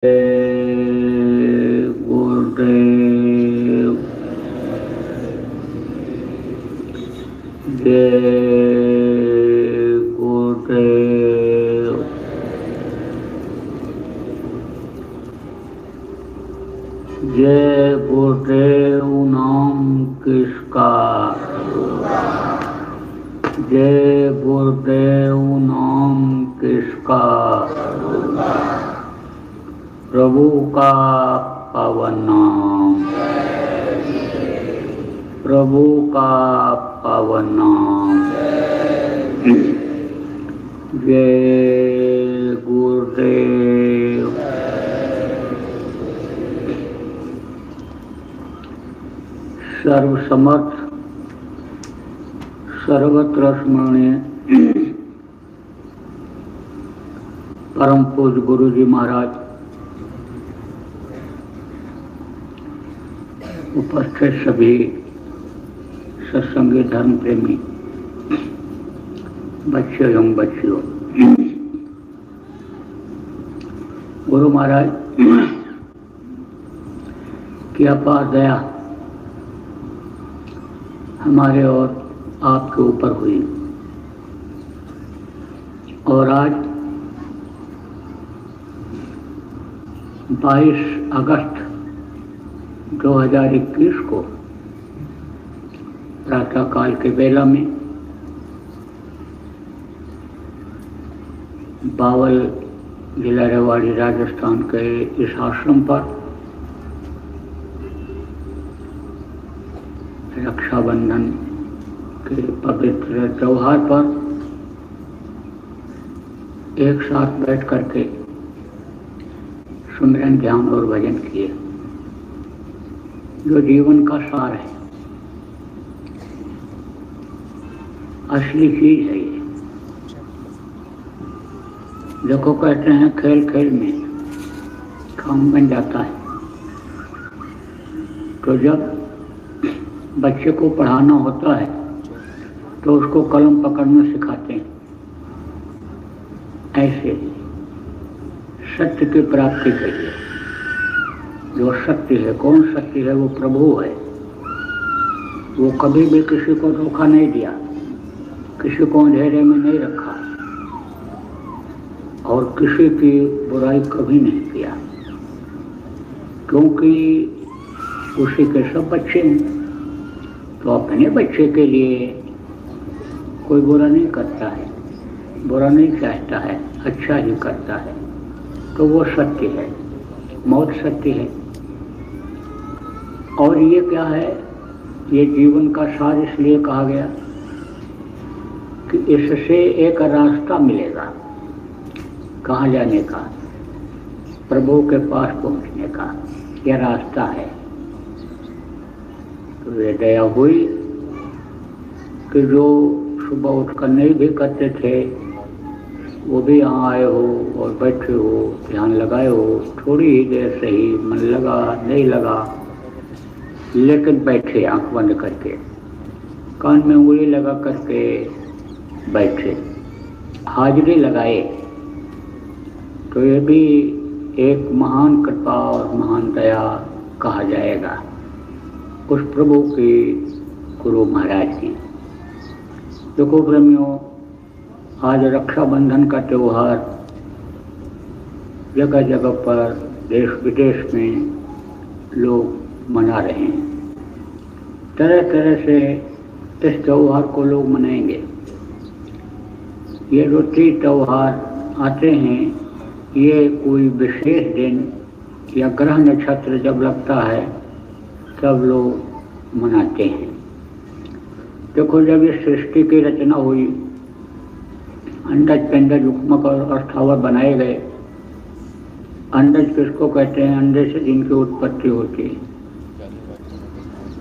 गुरुदेव जय गुरुदेव। जय गुरुदेव नाम किसका, जय गुरुदेव नाम किसका, प्रभु का पावन नाम, प्रभु का पावन नाम। जय गुरुदेव। सर्वसमर्थ सर्वत्र स्मरणीय परम पूज्य गुरु जी महाराज, उपस्थित सभी सत्संगी धर्म प्रेमी बच्चे एवं बच्चियों, गुरु महाराज की अपार दया हमारे और आपके ऊपर हुई और आज 22 अगस्त 2021 को प्रातः काल के बेला में बावल जिला रेवाड़ी राजस्थान के इस आश्रम पर रक्षाबंधन के पवित्र त्योहार पर एक साथ बैठ करके सुमिरन, ध्यान और भजन किए, जो जीवन का सार है, असली चीज है ये। देखो कहते हैं खेल खेल में काम बन जाता है, तो जब बच्चे को पढ़ाना होता है तो उसको कलम पकड़ना सिखाते हैं। ऐसे सत्य की प्राप्ति के लिए जो सत्य है, कौन सत्य है? वो प्रभु है। वो कभी भी किसी को धोखा नहीं दिया, किसी को अंधेरे में नहीं रखा और किसी की बुराई कभी नहीं किया, क्योंकि उसी के सब बच्चे हैं। तो अपने बच्चे के लिए कोई बुरा नहीं करता है, बुरा नहीं चाहता है, अच्छा ही करता है। तो वो सत्य है, मौत सत्य है। और ये क्या है? ये जीवन का सार इसलिए कहा गया कि इससे एक रास्ता मिलेगा कहाँ जाने का, प्रभु के पास पहुँचने का। यह रास्ता है। तो ये दया हुई कि जो सुबह उठकर नहीं भी करते थे वो भी यहाँ आए हो और बैठे हो, ध्यान लगाए हो। थोड़ी ही देर से ही मन लगा नहीं लगा, लेकिन बैठे आंख बंद करके, कान में उंगली लगा करके बैठे, हाजिरी लगाए। तो ये भी एक महान कृपा और महान दया कहा जाएगा उस प्रभु की, गुरु महाराज की। देखो प्रेमियों, आज रक्षाबंधन का त्योहार जगह जगह पर देश विदेश में लोग मना रहे हैं। तरह तरह से इस त्योहार को लोग मनाएंगे। ये जो तीज त्योहार आते हैं, ये कोई विशेष दिन या ग्रह नक्षत्र जब लगता है तब लोग मनाते हैं। देखो, जब इस सृष्टि की रचना हुई, अंडज पिंडज उक्मक और अस्थावर बनाए गए। अंडज किसको कहते हैं? अंडे से जिनकी उत्पत्ति होती है।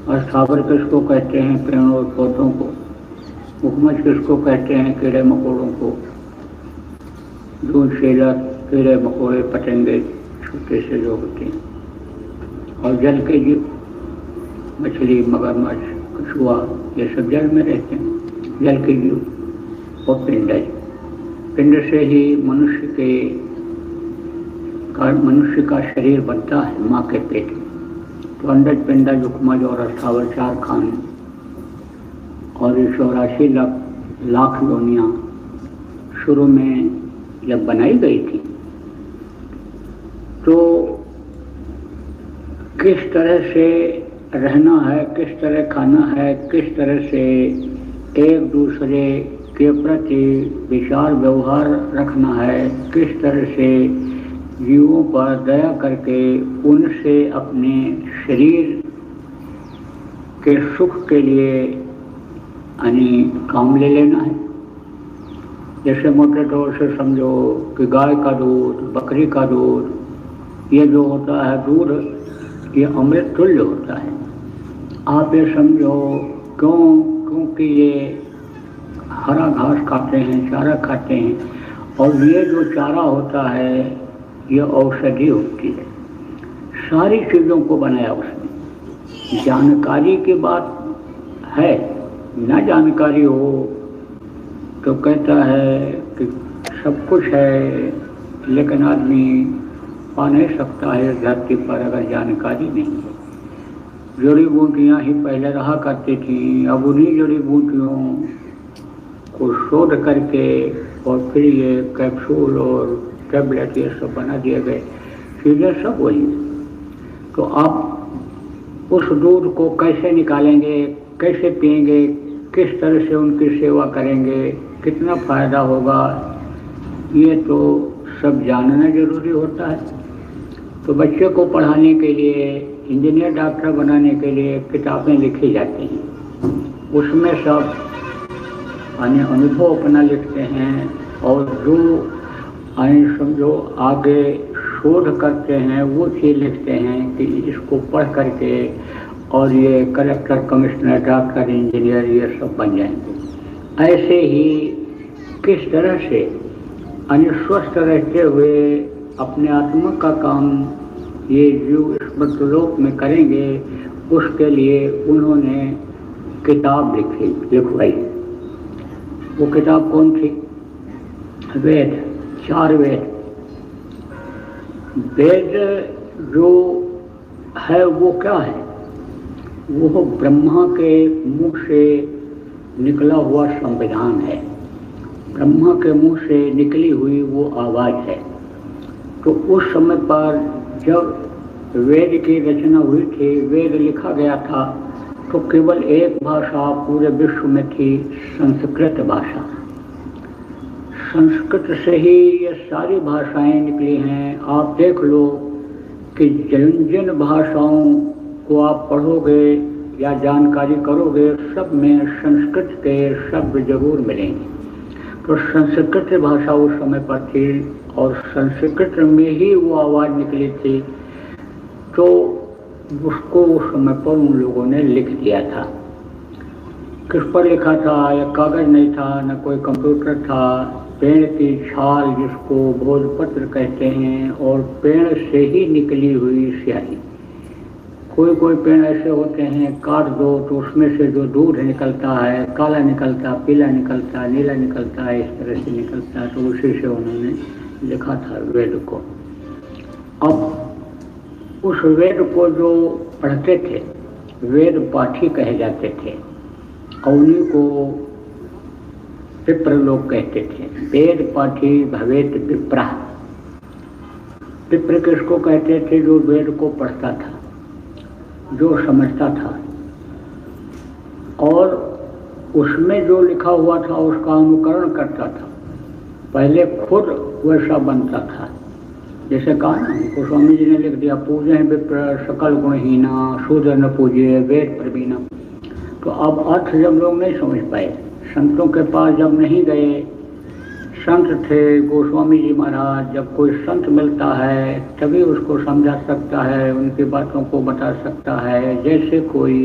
अस्थावर किसको कहते हैं? पेड़ों और पौधों को। उक्मज किसको कहते हैं? कीड़े मकोड़ों को। दूध शेलर, कीड़े मकोड़े, पतंगे छोटे से जो होते हैं। और जल के जीव, मछली, मगरमच्छ, कछुआ, ये सब जल में रहते हैं, जल के जीव। और पिंडज, पिंड से ही मनुष्य के मनुष्य का शरीर बनता है माँ के पेट में, तो अंडज पिंडज उपमज और अस्थावर 4 खान और 84 लाख योनियाँ शुरू में जब बनाई गई थी, तो किस तरह से रहना है, किस तरह खाना है, किस तरह से एक दूसरे के प्रति विचार व्यवहार रखना है, किस तरह से जीवों पर दया करके उनसे अपने शरीर के सुख के लिए यानी काम ले लेना है। जैसे मोटे तौर से समझो कि गाय का दूध, बकरी का दूध, ये जो होता है दूध, ये अमृत तुल्य होता है। आप ये समझो क्योंकि ये हरा घास खाते हैं, चारा खाते हैं, और ये जो चारा होता है ये औषधि होती है। सारी चीज़ों को बनाया उसने। जानकारी की बात है, ना जानकारी हो तो कहता है कि सब कुछ है, लेकिन आदमी पा नहीं सकता है इस धरती पर अगर जानकारी नहीं है। जड़ी बूटियाँ ही पहले रहा करती थी, अब उन्हीं जड़ी बूटियों को शोध करके और फिर ये कैप्सूल और टैबलेट ये सब बना दिए गए, चीज़ें सब वही। तो आप उस दूध को कैसे निकालेंगे, कैसे पिएंगे, किस तरह से उनकी सेवा करेंगे, कितना फ़ायदा होगा, ये तो सब जानना जरूरी होता है। तो बच्चे को पढ़ाने के लिए, इंजीनियर डॉक्टर बनाने के लिए किताबें लिखी जाती हैं, उसमें सब अनुभव अपना लिखते हैं, और जो समझो आगे शोध करते हैं वो चीज़ लिखते हैं कि इसको पढ़ करके और ये कलेक्टर, कमिश्नर, डॉक्टर, इंजीनियर ये सब बन जाएंगे। ऐसे ही किस तरह से स्वस्थ रहते हुए अपने आत्मा का काम ये जीव इस लोक में करेंगे, उसके लिए उन्होंने किताब लिखवाई। वो किताब कौन थी? वेद, 4 वेद। वेद जो है वो क्या है? वो ब्रह्मा के मुंह से निकला हुआ संविधान है, ब्रह्मा के मुंह से निकली हुई वो आवाज़ है। तो उस समय पर जब वेद की रचना हुई थी, वेद लिखा गया था, तो केवल एक भाषा पूरे विश्व में थी, संस्कृत भाषा। संस्कृत से ही ये सारी भाषाएं निकली हैं। आप देख लो कि जिन जिन भाषाओं को आप पढ़ोगे या जानकारी करोगे, सब में संस्कृत के शब्द जरूर मिलेंगे। तो संस्कृत भाषा उस समय पर थी और संस्कृत में ही वो आवाज़ निकली थी, तो उसको उस समय पर उन लोगों ने लिख दिया था। किस पर लिखा था? या कागज़ नहीं था, न कोई कंप्यूटर था, पेड़ की छाल जिसको भोजपत्र कहते हैं, और पेड़ से ही निकली हुई स्याही। कोई कोई पेड़ ऐसे होते हैं, काट दो तो उसमें से जो दूध निकलता है, काला निकलता, पीला निकलता, नीला निकलता है, इस तरह से निकलता है। तो उसी से उन्होंने लिखा था वेद को। अब उस वेद को जो पढ़ते थे वेद पाठी कहे जाते थे, और उन्हीं को विप्र लोग कहते थे। वेद पाठी भवेत विप्रा। विप्र किसको कहते थे? जो वेद को पढ़ता था, जो समझता था, और उसमें जो लिखा हुआ था उसका अनुकरण करता था। पहले खुद वैसा बनता था। जैसे कहा ना, गोस्वामी जी ने लिख दिया, पूजे विप्र सकल गुणहीना, शूद्र न पूजे वेद प्रवीणा। तो अब अर्थ जब लोग नहीं समझ पाए, संतों के पास जब नहीं गए, संत थे गोस्वामी जी महाराज, जब कोई संत मिलता है तभी उसको समझा सकता है, उनकी बातों को बता सकता है। जैसे कोई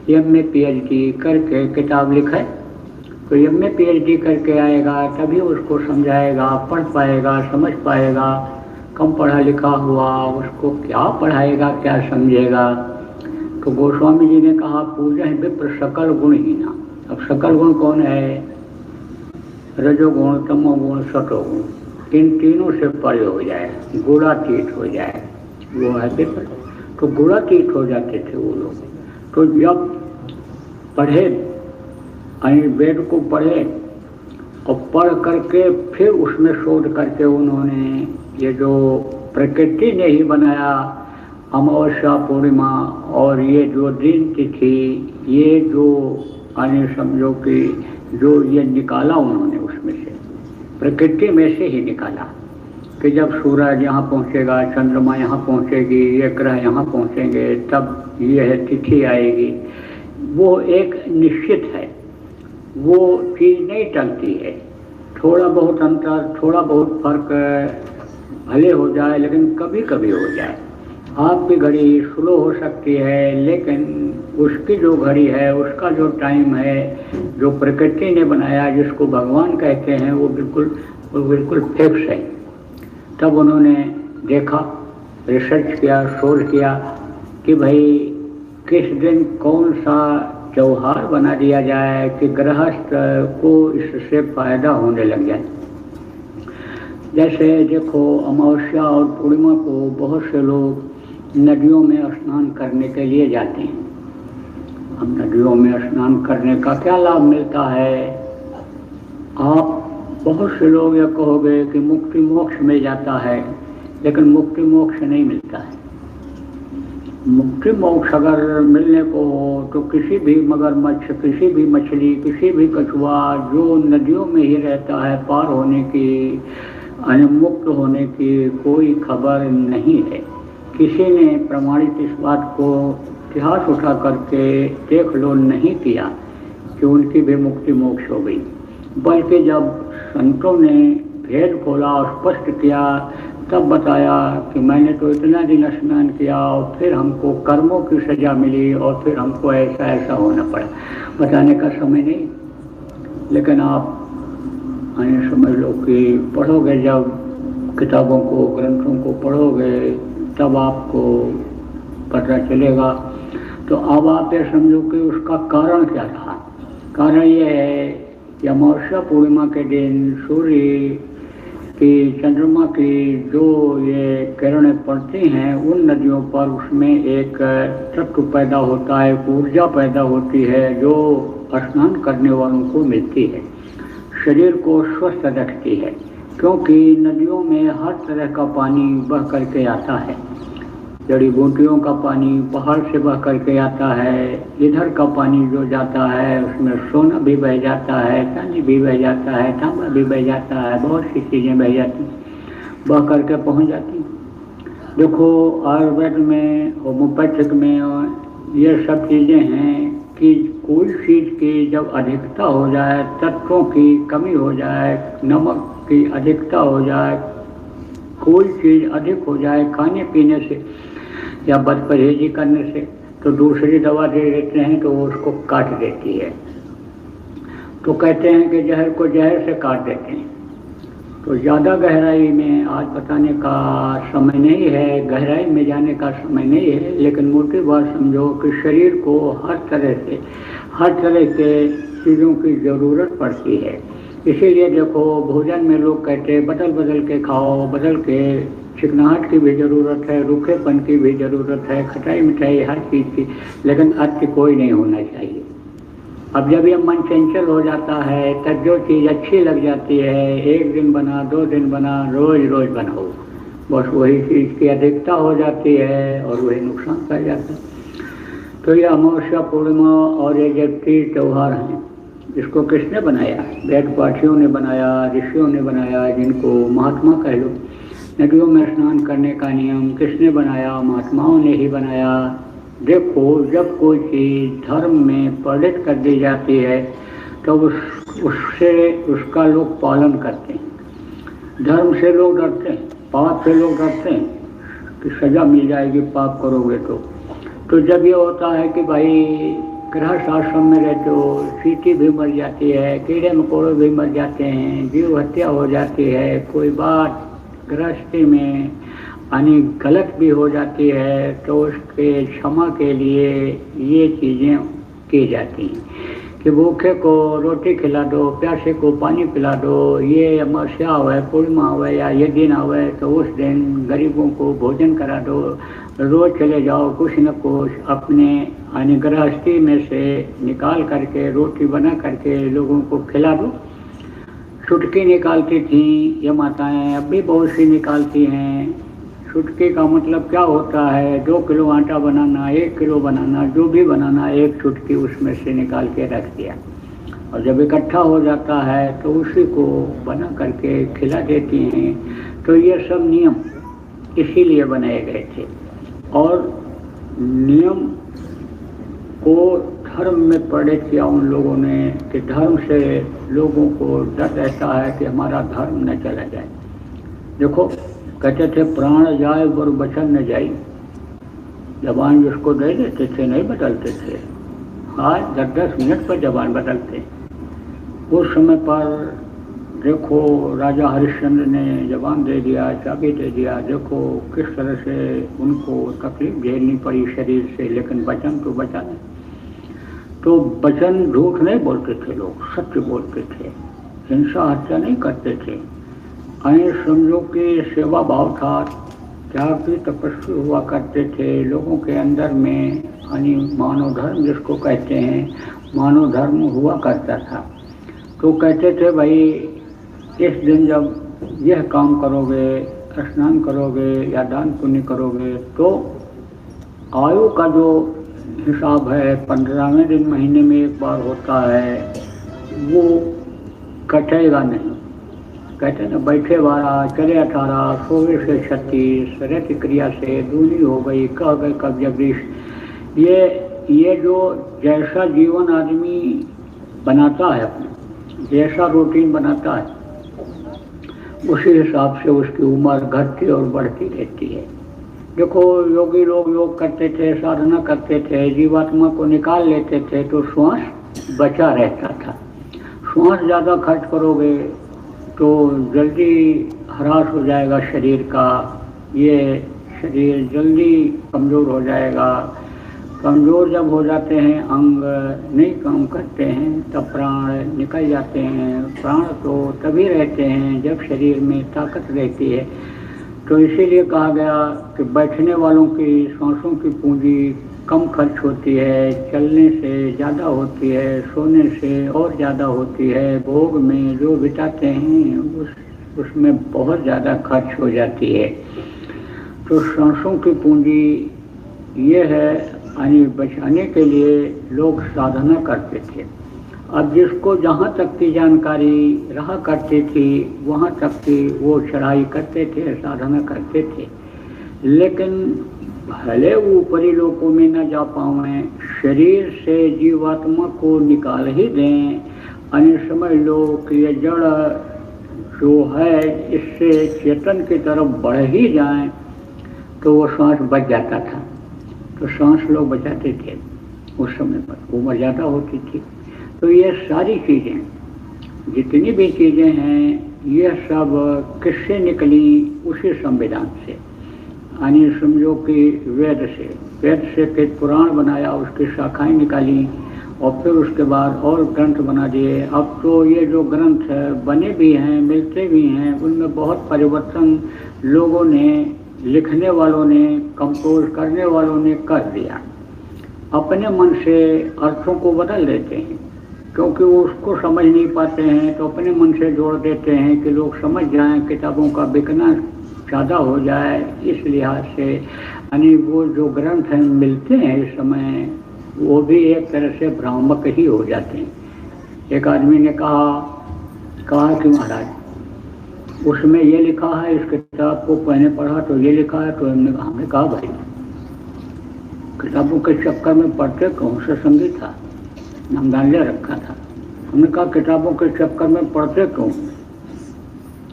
एमए पीएचडी करके किताब लिखे, तो एमए पीएचडी करके आएगा तभी उसको समझाएगा, पढ़ पाएगा, समझ पाएगा। कम पढ़ा लिखा हुआ उसको क्या पढ़ाएगा, क्या समझेगा? तो गोस्वामी जी ने कहा, पूजन विप्र सकल गुणहीना। अब सकल गुण कौन है? रजोगुण, तमोगुण, सतोगुण। इन तीनों से परे हो जाए, गुणातीत हो जाए। वो है पेपर, तो गुणातीत हो जाते थे वो लोग। तो जब पढ़े, वेद को पढ़े और पढ़ करके फिर उसमें शोध करके उन्होंने ये जो प्रकृति ने ही बनाया अमावस्या पूर्णिमा और ये जो दिन तिथि, ये जो समझो कि जो ये निकाला उन्होंने उसमें से, प्रकृति में से ही निकाला कि जब सूरज यहाँ पहुँचेगा, चंद्रमा यहाँ पहुँचेगी, ये ग्रह यहाँ पहुँचेंगे, तब ये तिथि आएगी। वो एक निश्चित है, वो चीज़ नहीं टलती है। थोड़ा बहुत अंतर, थोड़ा बहुत फर्क भले हो जाए, लेकिन कभी कभी हो जाए। आपकी घड़ी स्लो हो सकती है, लेकिन उसकी जो घड़ी है, उसका जो टाइम है, जो प्रकृति ने बनाया, जिसको भगवान कहते हैं, वो बिल्कुल फिक्स है। तब उन्होंने देखा, रिसर्च किया, शोध किया कि भाई किस दिन कौन सा त्योहार बना दिया जाए कि गृहस्थ को इससे फायदा होने लग जाए। जैसे देखो, अमावस्या और पूर्णिमा को बहुत से लोग नदियों में स्नान करने के लिए जाते हैं। अब नदियों में स्नान करने का क्या लाभ मिलता है? आप बहुत से लोग ये कहोगे कि मुक्ति मोक्ष में जाता है, लेकिन मुक्ति मोक्ष नहीं मिलता है। मुक्ति मोक्ष अगर मिलने को हो तो किसी भी मगरमच्छ, किसी भी मछली, किसी भी कछुआ जो नदियों में ही रहता है, पार होने की, मुक्त होने की कोई खबर नहीं है। किसी ने प्रमाणित इस बात को इतिहास उठा करके देख लो नहीं किया कि उनकी भी मुक्ति मोक्ष हो गई। बल्कि जब संतों ने भेद खोला और स्पष्ट किया, तब बताया कि मैंने तो इतना दिन स्नान किया और फिर हमको कर्मों की सजा मिली और फिर हमको ऐसा ऐसा होना पड़ा। बताने का समय नहीं, लेकिन आप समझ लो कि पढ़ोगे, जब किताबों को, ग्रंथों को पढ़ोगे, तब आपको पता चलेगा। तो अब आप ये समझो कि उसका कारण क्या रहा। कारण ये है कि अमावस्या पूर्णिमा के दिन सूर्य की, चंद्रमा की जो ये किरणें पड़ती हैं उन नदियों पर, उसमें एक तत्व पैदा होता है, एक ऊर्जा पैदा होती है जो स्नान करने वालों को मिलती है, शरीर को स्वस्थ रखती है। क्योंकि नदियों में हर तरह का पानी बह करके आता है। जड़ी बूटियों का पानी पहाड़ से बह करके आता है, इधर का पानी जो जाता है उसमें सोना भी बह जाता है, चांदी भी बह जाता है, तांबा भी बह जाता है, बहुत सी चीज़ें बह जाती हैं, बह करके पहुंच जाती हैं। देखो, आयुर्वेद में, होम्योपैथिक में ये सब चीज़ें हैं कि कोई चीज़ की जब अधिकता हो जाए, तत्वों की कमी हो जाए, नमक की अधिकता हो जाए, कोई चीज़ अधिक हो जाए खाने पीने से या बदपरहेजी करने से, तो दूसरी दवा दे देते हैं तो वो उसको काट देती है। तो कहते हैं कि जहर को जहर से काट देते हैं। तो ज़्यादा गहराई में आज बताने का समय नहीं है, गहराई में जाने का समय नहीं है, लेकिन मोटी बात समझो कि शरीर को हर तरह से, हर तरह के चीज़ों की ज़रूरत पड़ती है। इसीलिए देखो, भोजन में लोग कहते हैं बदल बदल के खाओ, बदल के, चिकनाहट की भी ज़रूरत है, रूखेपन की भी ज़रूरत है, खटाई मिठाई हर चीज़ की, लेकिन अति कोई नहीं होना चाहिए। अब जब ये मन चंचल हो जाता है, तब जो चीज़ अच्छी लग जाती है, एक दिन बना, 2 दिन बना, रोज़ रोज़ बनाओ, बस वही चीज़ की अधिकता हो जाती है और वही नुकसान कर जाता है। तो ये अमावस्या पूर्णिमा और ये जब तीज त्यौहार हैं, इसको किसने बनाया? वेद पाठियों ने बनाया, ऋषियों ने बनाया, जिनको महात्मा कह लो। नदियों में स्नान करने का नियम किसने बनाया? महात्माओं ने ही बनाया। देखो, जब कोई चीज़ धर्म में परिणत कर दी जाती है तो उससे उसका लोग पालन करते हैं। धर्म से लोग डरते हैं, पाप से लोग डरते हैं कि सजा मिल जाएगी पाप करोगे तो जब ये होता है कि भाई गृहस्थ आश्रम में रहते हो, चींटी भी मर जाती है, कीड़े मकोड़े भी मर जाते हैं, जीव हत्या हो जाती है, कोई बात गृहस्थी में गलत भी हो जाती है, तो उसके क्षमा के लिए ये चीज़ें की जाती हैं कि भूखे को रोटी खिला दो, प्यासे को पानी पिला दो, ये अमावस्या आवे, पूर्णिमा आवे या ये दिन आवे तो उस दिन गरीबों को भोजन करा दो। रोज चले जाओ कुछ न कुछ अपने गृहस्थी में से निकाल करके रोटी बना करके लोगों को खिला दो। छुटकी निकालती थी ये माताएं, अब भी बहुत सी निकालती हैं। छुटकी का मतलब क्या होता है? 2 किलो आटा बनाना, 1 किलो बनाना, जो भी बनाना, एक छुटकी उसमें से निकाल के रख दिया और जब इकट्ठा हो जाता है तो उसी को बना करके खिला देती हैं। तो ये सब नियम इसीलिए बनाए गए थे और नियम को धर्म में पढ़े किया उन लोगों ने कि धर्म से लोगों को डर रहता है कि हमारा धर्म न चला जाए। देखो कहते थे प्राण जाए और वचन न जाए, जबान जिसको दे देते थे नहीं बदलते थे। आज 10-10 मिनट पर जबान बदलते। उस समय पर देखो राजा हरिश्चंद्र ने जबान दे दिया, चाबी दे दिया, देखो किस तरह से उनको तकलीफ झेलनी पड़ी शरीर से, लेकिन वचन तो बचा नहीं। तो वचन झूठ नहीं बोलते थे लोग, सत्य बोलते थे, हिंसा हत्या नहीं करते थे। समझो कि सेवा भाव था, त्यागी तपस्वी हुआ करते थे लोगों के अंदर में। मानव धर्म जिसको कहते हैं, मानव धर्म हुआ करता था। तो कहते थे भाई इस दिन जब यह काम करोगे, स्नान करोगे या दान पुण्य करोगे तो आयु का जो हिसाब है 15वें दिन महीने में एक बार होता है, वो कटेगा नहीं। कहते हैं ना बैठे 12 चले 18, सोए से 36, रति क्रिया से दूनी हो गई, कह गए कब जगदीश। ये जो जैसा जीवन आदमी बनाता है अपने, जैसा रूटीन बनाता है, उसी हिसाब से उसकी उम्र घटती और बढ़ती रहती है। देखो योगी लोग योग करते थे, साधना करते थे, जीवात्मा को निकाल लेते थे तो श्वास बचा रहता था। श्वास ज़्यादा खर्च करोगे तो जल्दी ह्रास हो जाएगा शरीर का, ये शरीर जल्दी कमज़ोर हो जाएगा। कमज़ोर जब हो जाते हैं, अंग नहीं काम करते हैं, तब प्राण निकल जाते हैं। प्राण तो तभी रहते हैं जब शरीर में ताकत रहती है। तो इसीलिए कहा गया कि बैठने वालों की सांसों की पूंजी कम खर्च होती है, चलने से ज़्यादा होती है, सोने से और ज़्यादा होती है, भोग में जो बिताते हैं उसमें बहुत ज़्यादा खर्च हो जाती है। तो सांसों की पूंजी ये है, यानी बचाने के लिए लोग साधना करते थे। अब जिसको जहाँ तक की जानकारी रहा करती थी वहाँ तक की वो चढ़ाई करते थे, साधना करते थे, लेकिन भले वो ऊपरी लोकों में न जा पाएं, शरीर से जीवात्मा को निकाल ही दें, अन्य समझ लो कि ये जड़ जो है इससे चेतन की तरफ बढ़ ही जाएं, तो वो सांस बच जाता था। तो सांस लोग बचाते थे उस समय पर, उम्र ज़्यादा होती थी। तो ये सारी चीज़ें, जितनी भी चीज़ें हैं, ये सब किससे निकली? उसी संविधान से, यानी समझो कि वेद से फिर पुराण बनाया, उसकी शाखाएं निकाली और फिर उसके बाद और ग्रंथ बना दिए। अब तो ये जो ग्रंथ बने भी हैं, मिलते भी हैं, उनमें बहुत परिवर्तन लोगों ने, लिखने वालों ने, कंपोज करने वालों ने कर दिया। अपने मन से अर्थों को बदल देते हैं, क्योंकि वो उसको समझ नहीं पाते हैं तो अपने मन से जोड़ देते हैं कि लोग समझ जाएं, किताबों का बिकना ज़्यादा हो जाए। इस लिहाज से यानी वो जो ग्रंथ हैं मिलते हैं इस समय, वो भी एक तरह से भ्रामक ही हो जाते हैं। एक आदमी ने कहा कि महाराज उसमें ये लिखा है, इस किताब को मैंने पढ़ा तो ये लिखा है। तो हमने कहा भाई किताबों के चक्कर में पढ़ते कौन सा संगीत था, नामदान ले रखा था। हमने कहा किताबों के चक्कर में पढ़ते क्यों?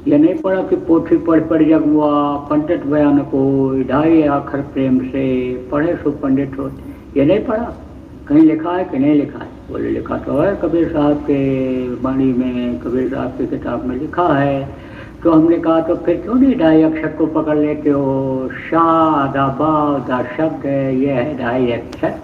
ये नहीं पढ़ा कि पोथी पढ़ जगुआ पंडित बयान को ढाई आखर प्रेम से पढ़े सो पंडित हो, ये नहीं पढ़ा? कहीं लिखा है कि नहीं लिखा है? बोले लिखा तो है, कबीर साहब के वाणी में, कबीर साहब की किताब में लिखा है। तो हमने कहा तो फिर क्यों नहीं ढाई अक्षर को पकड़ लेते हो? शाह दा बा दा शब्द है, ये है ढाई अक्षर,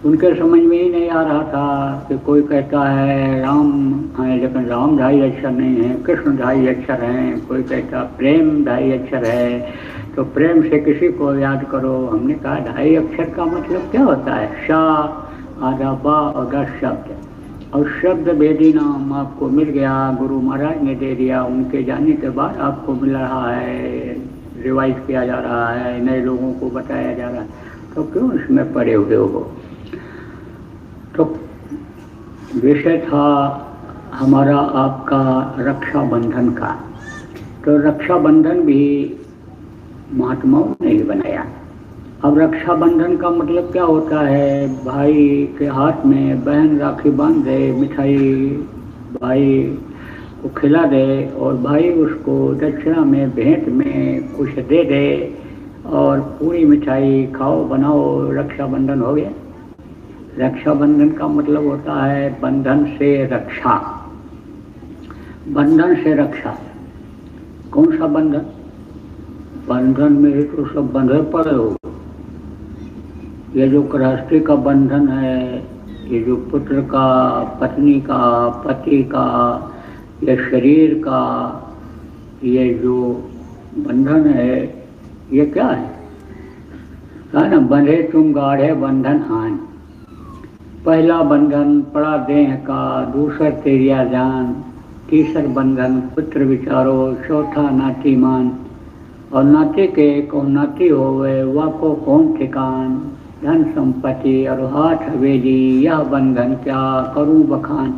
उनके समझ में ही नहीं आ रहा था कि कोई कहता है राम है लेकिन राम 2.5 अक्षर नहीं है, कृष्ण 2.5 अक्षर हैं, कोई कहता प्रेम 2.5 अक्षर है, तो प्रेम से किसी को याद करो। हमने कहा 2.5 अक्षर का मतलब क्या होता है? शा, आधा बा और 10 शब्द, और शब्द भेदी नाम आपको मिल गया, गुरु महाराज ने दे दिया, उनके जाने के बाद आपको मिल रहा है, रिवाइज किया जा रहा है, नए लोगों को बताया जा रहा है, तो क्यों इसमें पड़े हुए हो? तो विषय था हमारा आपका रक्षाबंधन का। तो रक्षाबंधन भी महात्माओं ने ही बनाया। अब रक्षाबंधन का मतलब क्या होता है? भाई के हाथ में बहन राखी बांध दे, मिठाई भाई को खिला दे और भाई उसको दक्षिणा में भेंट में कुछ दे दे और पूरी मिठाई खाओ बनाओ, रक्षाबंधन हो गया। रक्षाबंधन का मतलब होता है बंधन से रक्षा। बंधन से रक्षा। कौन सा बंधन? बंधन में ही तो सब बंधे पड़े हो। ये जो गृहस्थी का बंधन है, ये जो पुत्र का, पत्नी का, पति का, ये शरीर का, ये जो बंधन है, ये क्या है ना? बंधे तुम गाढ़े बंधन आन। पहला बंधन पड़ा देह का, दूसर तेरिया जान, तीसर बंधन पुत्र विचारो, चौथा नाती मान, और नाते के को नाती होवे वाको कौन ठिकान, धन संपत्ति और हाथ हवेली, यह बंधन क्या करूं बखान,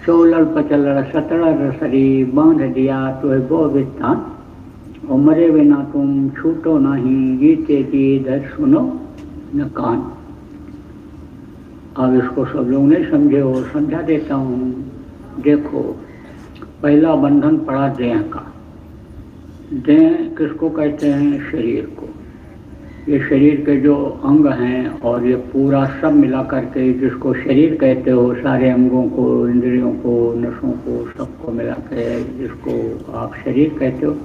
16 पचल 17 रसरी, बांध दिया तो है वो वित्तान, और मरे बिना तुम छूटो नहीं, जीते जी धर सुनो न कान। अब इसको सब लोग नहीं समझे हो, समझा देता हूँ। देखो, पहला बंधन पड़ा देह का। देह किसको कहते हैं? शरीर को। ये शरीर के जो अंग हैं और ये पूरा सब मिला करके जिसको शरीर कहते हो, सारे अंगों को, इंद्रियों को, नसों को, सबको मिला के जिसको आप शरीर कहते हो,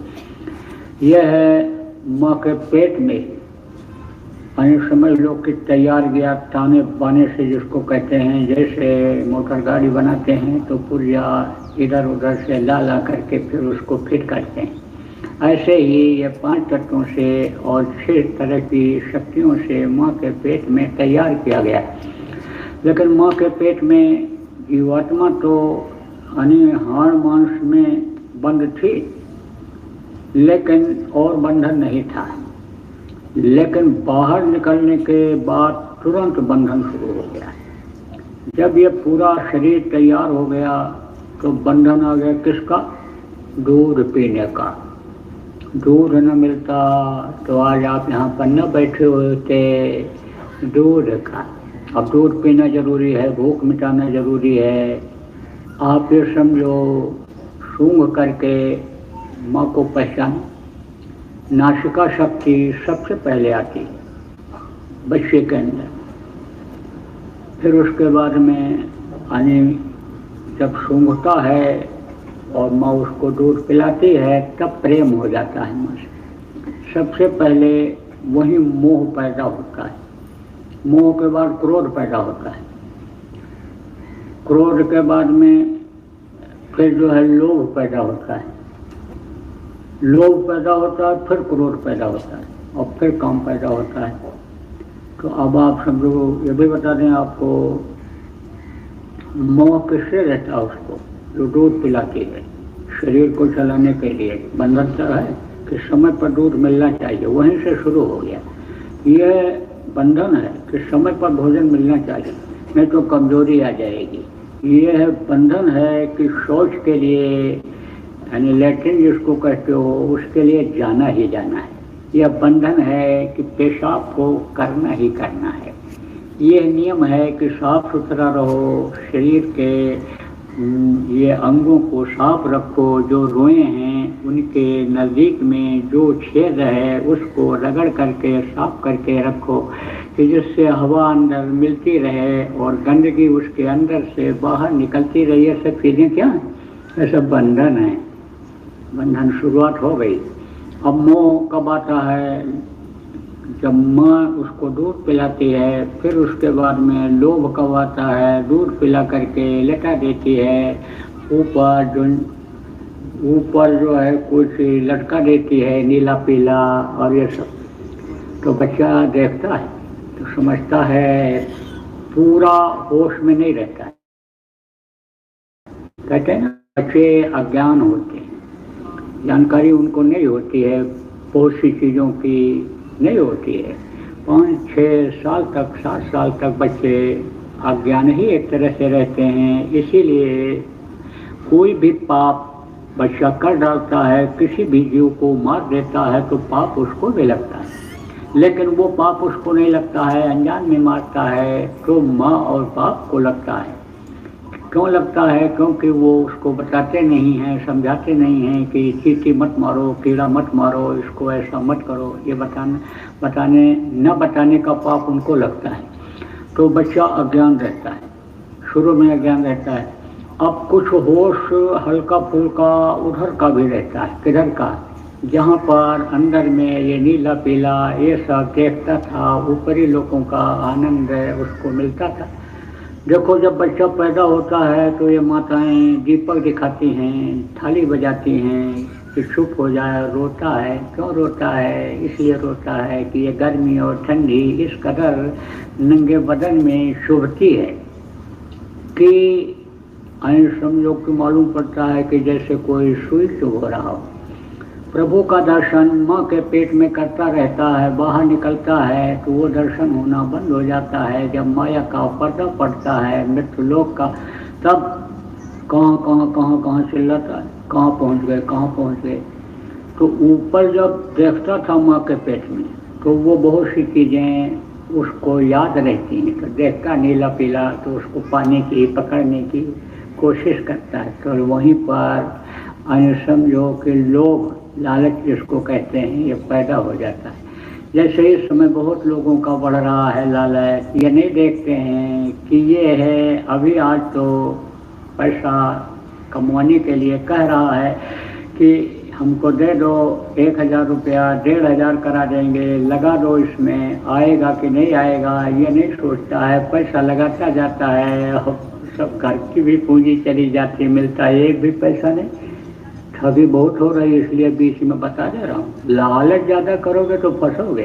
यह है माँ के पेट में। समझ लो कि तैयार गया ताने बाने से, जिसको कहते हैं जैसे मोटर गाड़ी बनाते हैं तो पुर्जा इधर उधर से ला करके फिर उसको फिट करते हैं, ऐसे ही ये 5 तत्वों से और 6 तरह की शक्तियों से माँ के पेट में तैयार किया गया। लेकिन माँ के पेट में जीवात्मा तो हाड़ मांस में बंद थी, लेकिन और बंधन नहीं था। लेकिन बाहर निकलने के बाद तुरंत बंधन शुरू हो गया। जब ये पूरा शरीर तैयार हो गया तो बंधन आ गया किसका? दूध पीने का। दूध न मिलता तो आज आप यहाँ पर न बैठे होते, दूध का। अब दूध पीना जरूरी है, भूख मिटाना जरूरी है। आप ये समझो, सूंघ करके माँ को पहचान। नासिका शक्ति सबसे पहले आती है बच्चे के अंदर, फिर उसके बाद में जब सूंघता है और माँ उसको दूध पिलाती है तब प्रेम हो जाता है माँ से। सबसे पहले वही मोह पैदा होता है, मोह के बाद क्रोध पैदा होता है, क्रोध के बाद में फिर जो है लोभ पैदा होता है, लोभ पैदा होता है, फिर क्रोध पैदा होता है और फिर काम पैदा होता है। तो अब आप समझो, ये भी बता दें आपको, मोह किससे रहता है? उसको जो दूध पिलाती है शरीर को चलाने के लिए। बंधन तो है कि समय पर दूध मिलना चाहिए, वहीं से शुरू हो गया। यह बंधन है कि समय पर भोजन मिलना चाहिए, नहीं तो कमजोरी आ जाएगी। यह बंधन है कि शौच के लिए, यानी लैट्रिन जिसको कहते हो, उसके लिए जाना ही जाना है। यह बंधन है कि पेशाब को करना ही करना है। यह नियम है कि साफ सुथरा रहो, शरीर के ये अंगों को साफ रखो। जो रोए हैं उनके नज़दीक में जो छेद है उसको रगड़ करके साफ करके रखो कि जिससे हवा अंदर मिलती रहे और गंदगी उसके अंदर से बाहर निकलती रही। ये सब चीज़ें क्या हैं? ये सब बंधन है। बंधन शुरुआत हो गई। अब मोह कब आता है? जब माँ उसको दूध पिलाती है, फिर उसके बाद में लोभ कब आता है, दूध पिला करके लेटा देती है, ऊपर जो है कुछ लटका देती है नीला पीला और ये सब, तो बच्चा देखता है तो समझता है, पूरा होश में नहीं रहता है। कहते हैं ना, बच्चे अज्ञान होते हैं, जानकारी उनको नहीं होती है, बहुत सी चीज़ों की नहीं होती है। 5-6 साल तक, 7 साल तक बच्चे अज्ञान ही एक तरह से रहते हैं। इसीलिए कोई भी पाप बच्चा कर डालता है, किसी भी जीव को मार देता है तो पाप उसको भी लगता है, लेकिन वो पाप उसको नहीं लगता है, अनजान में मारता है तो माँ और बाप को लगता है। क्यों लगता है? क्योंकि वो उसको बताते नहीं हैं, समझाते नहीं हैं कि चींटी मत मारो, कीड़ा मत मारो, इसको ऐसा मत करो। ये न बताने का पाप उनको लगता है, तो बच्चा अज्ञान रहता है, शुरू में अज्ञान रहता है। अब कुछ होश हल्का फुल्का उधर का भी रहता है, किधर का, जहाँ पर अंदर में ये नीला पीला ये सब देखता था, ऊपरी लोगों का आनंद उसको मिलता था। देखो, जब बच्चा पैदा होता है तो ये माताएं दीपक दिखाती हैं, थाली बजाती हैं कि चुप हो जाए, रोता है। क्यों रोता है? इसलिए रोता है कि ये गर्मी और ठंडी इस कदर नंगे बदन में चुभती है कि समझो कि मालूम पड़ता है कि जैसे कोई सुई चुभ रहा हो। प्रभु का दर्शन माँ के पेट में करता रहता है, बाहर निकलता है तो वो दर्शन होना बंद हो जाता है। जब माया का पर्दा पड़ता है मृत्यु लोक का, तब कहाँ चिल्लाता है, कहाँ पहुँच गए। तो ऊपर जब देखता था माँ के पेट में, तो वो बहुत सी चीज़ें उसको याद रहती हैं, तो देखता नीला पीला तो उसको पाने की, पकड़ने की कोशिश करता है। तो वहीं पर समझो कि लोभ, लालच जिसको कहते हैं, ये पैदा हो जाता है। जैसे इस समय बहुत लोगों का बढ़ रहा है लालच, ये नहीं देखते हैं कि ये है अभी आज तो पैसा कमाने के लिए कह रहा है कि हमको दे दो 1000 रुपया, 1500 करा देंगे, लगा दो, इसमें आएगा कि नहीं आएगा ये नहीं सोचता है, पैसा लगाता जाता है, सब घर की भी पूंजी चली जाती, मिलता है एक भी पैसा नहीं। ठगी बहुत हो रही है, इसलिए बीच में बता दे रहा हूँ, लालच ज़्यादा करोगे तो फंसोगे,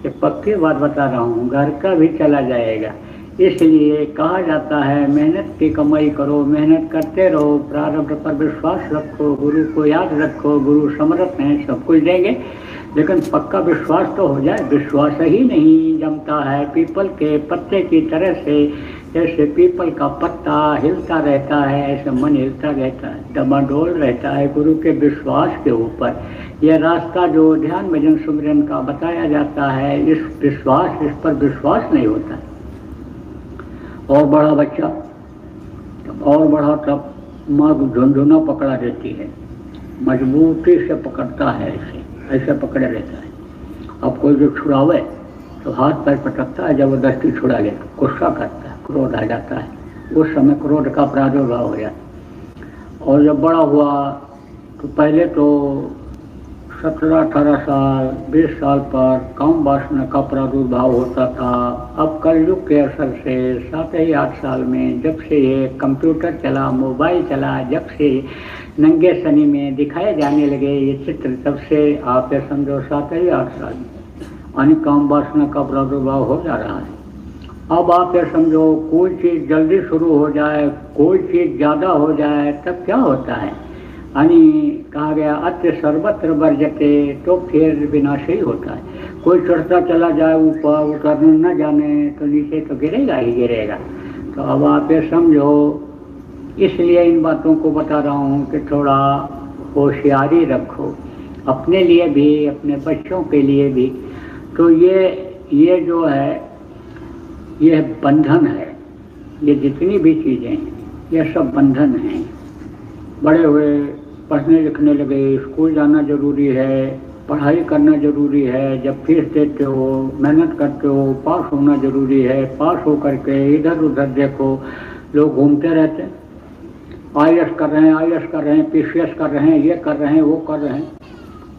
ये पक्की बात बता रहा हूँ, घर का भी चला जाएगा। इसलिए कहा जाता है मेहनत की कमाई करो, मेहनत करते रहो, प्रारब्ध पर विश्वास रखो, गुरु को याद रखो, गुरु समर्थ हैं, सब कुछ देंगे, लेकिन पक्का विश्वास तो हो जाए। विश्वास ही नहीं जमता है, पीपल के पत्ते की तरह से, जैसे पीपल का पत्ता हिलता रहता है, ऐसे मन हिलता रहता है, डमाडोल रहता है गुरु के विश्वास के ऊपर। यह रास्ता जो ध्यान भजन सुमिरन का बताया जाता है, इस पर विश्वास नहीं होता है। और बड़ा बच्चा और बड़ा तब माँ झुंझुना पकड़ा देती है, मजबूती से पकड़ता है, ऐसे पकड़े रहता है। अब कोई जो छुड़ावे तो हाथ पैर पटकता है, जबरदस्ती छुड़ा ले, गुस्सा करता है, क्रोध आ जाता है, उस समय क्रोध का प्रादुर्भाव हो जाता है। और जब बड़ा हुआ तो पहले तो 17-18 साल 20 साल पर काम वासना का प्रादुर्भाव होता था। अब कलयुग के असर से 7-8 साल में जब से ये कंप्यूटर चला, मोबाइल चला, जब से नंगे सनी में दिखाए जाने लगे ये चित्र, तब से आप ये समझो 7-8 साल में अनेक काम वासना का प्रादुर्भाव हो जा रहा है। अब आप ये समझो कोई चीज़ जल्दी शुरू हो जाए, कोई चीज़ ज़्यादा हो जाए, तब क्या होता है, यानी कहा गया अत्य सर्वत्र वर्जते, तो फिर विनाशी होता है। कोई चढ़ता चला जाए ऊपर, उतरना न जाने तो नीचे तो गिरेगा ही गिरेगा। तो अब आप ये समझो, इसलिए इन बातों को बता रहा हूँ कि थोड़ा होशियारी रखो, अपने लिए भी, अपने बच्चों के लिए भी। तो ये जो है, ये बंधन है, ये जितनी भी चीज़ें हैं ये सब बंधन हैं। बड़े हुए, पढ़ने लिखने लगे, स्कूल जाना जरूरी है, पढ़ाई करना जरूरी है, जब फीस देते हो, मेहनत करते हो, पास होना जरूरी है, पास हो करके इधर उधर देखो, लोग घूमते रहते हैं, IAS कर रहे हैं, PCS कर रहे हैं, ये कर रहे हैं, वो कर रहे हैं,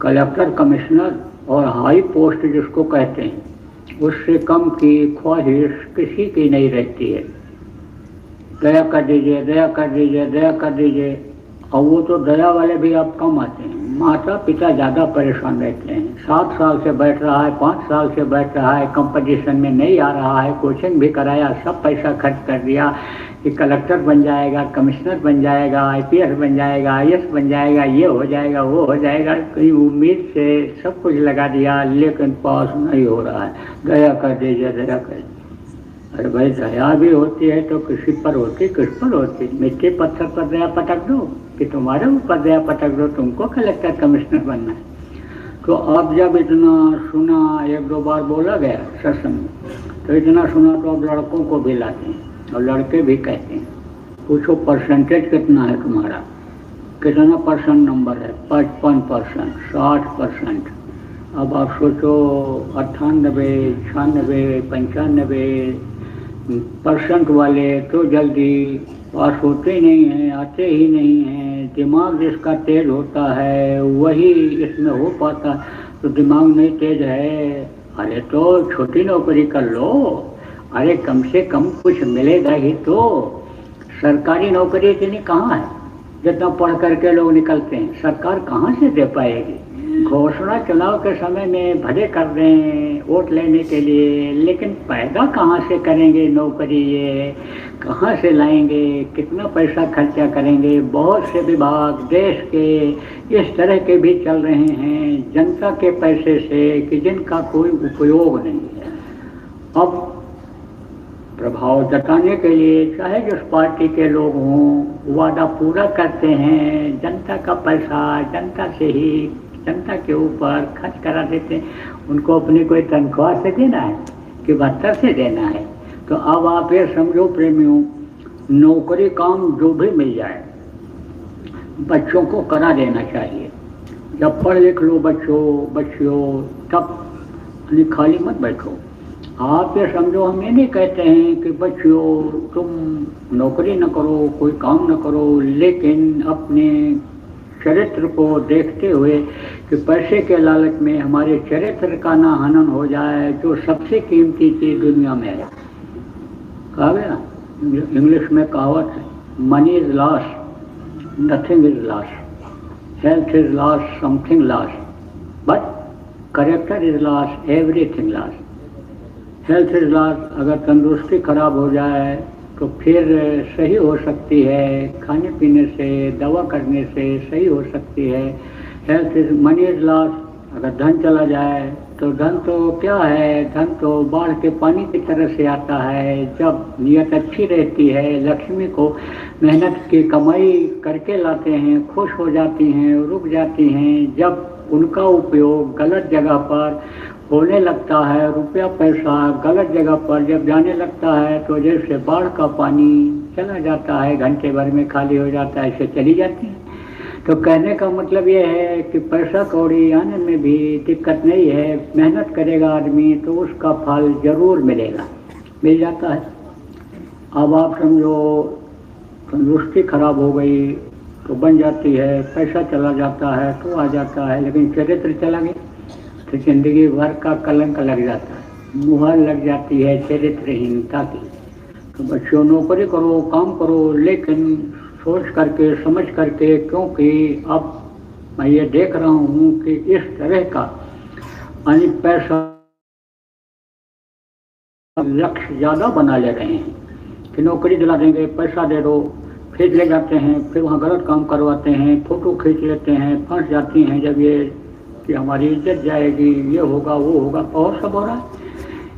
कलेक्टर कमिश्नर और हाई पोस्ट जिसको कहते हैं, उससे कम की ख्वाहिश किसी की नहीं रहती है। दया कर दीजिए, दया कर दीजिए, दया कर दीजिए। और वो तो दया वाले भी अब कम आते हैं। माता पिता ज़्यादा परेशान रहते हैं। 7 साल से बैठ रहा है, 5 साल से बैठ रहा है, कंपटीशन में नहीं आ रहा है, कोचिंग भी कराया, सब पैसा खर्च कर दिया कि कलेक्टर बन जाएगा, कमिश्नर बन जाएगा, IPS बन जाएगा, IS बन जाएगा, ये हो जाएगा, वो हो जाएगा, कोई उम्मीद से सब कुछ लगा दिया, लेकिन पास नहीं हो रहा है। दया कर दीजिए, दया कर दीजिए। अरे भाई, दया भी होती है तो किसी पर होती, किस पर होती? मिट्टी पत्थर पर दया पटक दो कि तुम्हारे ऊपर दया पटक दो, तुमको कलेक्टर कमिश्नर बनना है। तो अब जब इतना सुना, 1-2 बार बोला गया सत्संग में, तो इतना सुना तो अब लड़कों को भी लाते हैं और लड़के भी कहते हैं, पूछो परसेंटेज कितना है तुम्हारा, कितना % नंबर है? 55%, 60%। अब आप सोचो 98, 96, 95% वाले तो जल्दी पास होते ही नहीं हैं, आते ही नहीं हैं। दिमाग जिसका तेज होता है वही इसमें हो पाता। तो दिमाग नहीं तेज है, अरे तो छोटी नौकरी कर लो, अरे कम से कम कुछ मिलेगा ही तो। सरकारी नौकरी इतनी कहाँ है जितना पढ़ करके लोग निकलते हैं? सरकार कहाँ से दे पाएगी? घोषणा चुनाव के समय में भले कर रहे हैं वोट लेने के लिए, लेकिन पैदा कहाँ से करेंगे नौकरी? ये कहाँ से लाएंगे? कितना पैसा खर्चा करेंगे? बहुत से विभाग देश के इस तरह के भी चल रहे हैं जनता के पैसे से कि जिनका कोई उपयोग नहीं है। अब प्रभाव जताने के लिए चाहे जिस पार्टी के लोग हों, वादा पूरा करते हैं, जनता का पैसा जनता से ही, जनता के ऊपर खर्च करा देते हैं। उनको अपनी कोई तनख्वाह से देना है कि भत्तर से देना है? तो अब आप ये समझो प्रेमियों, नौकरी काम जो भी मिल जाए बच्चों को करा देना चाहिए। जब पढ़ लिख लो बच्चों तब खाली मत बैठो। आप ये समझो, हम ये नहीं कहते हैं कि बच्चों तुम नौकरी न करो, कोई काम न करो, लेकिन अपने चरित्र को देखते हुए कि पैसे के लालच में हमारे चरित्र का ना हनन हो जाए, जो सबसे कीमती चीज़ दुनिया में है। कहा गया, इंग्लिश में कहावत है, money is loss, nothing is loss, health is loss, something loss, but character is loss, everything loss. Health is loss, अगर तंदुरुस्ती खराब हो जाए तो फिर सही हो सकती है, खाने पीने से, दवा करने से सही हो सकती है। Health is money is loss, अगर धन चला जाए तो धन तो क्या है, धन तो बाढ़ के पानी की तरह से आता है। जब नियत अच्छी रहती है, लक्ष्मी को मेहनत की कमाई करके लाते हैं, खुश हो जाती हैं, रुक जाती हैं। जब उनका उपयोग गलत जगह पर होने लगता है, रुपया पैसा गलत जगह पर जब जाने लगता है, तो जैसे बाढ़ का पानी चला जाता है, घंटे भर में खाली हो जाता है, ऐसे चली जाती है। तो कहने का मतलब ये है कि पैसा कौड़ी आने में भी दिक्कत नहीं है, मेहनत करेगा आदमी तो उसका फल जरूर मिलेगा, मिल जाता है। अब आप समझो तंदुरुस्ती खराब हो गई तो बन जाती है, पैसा चला जाता है तो आ जाता है, लेकिन चरित्र चला गया तो जिंदगी भर का कलंक लग जाता है, मुहर लग जाती है चरित्रहीनता की। तो बच्चों नौकरी करो, काम करो, लेकिन सोच करके समझ करके, क्योंकि अब मैं ये देख रहा हूँ कि इस तरह का पैसा लक्ष्य ज़्यादा बना ले रहे हैं कि नौकरी दिला देंगे, पैसा दे दो, फिर ले जाते हैं, फिर वहाँ गलत काम करवाते हैं, फोटो खींच लेते हैं, फंस जाती हैं जब ये कि हमारी इज्जत जाएगी, ये होगा वो होगा, और सब हो रहा है।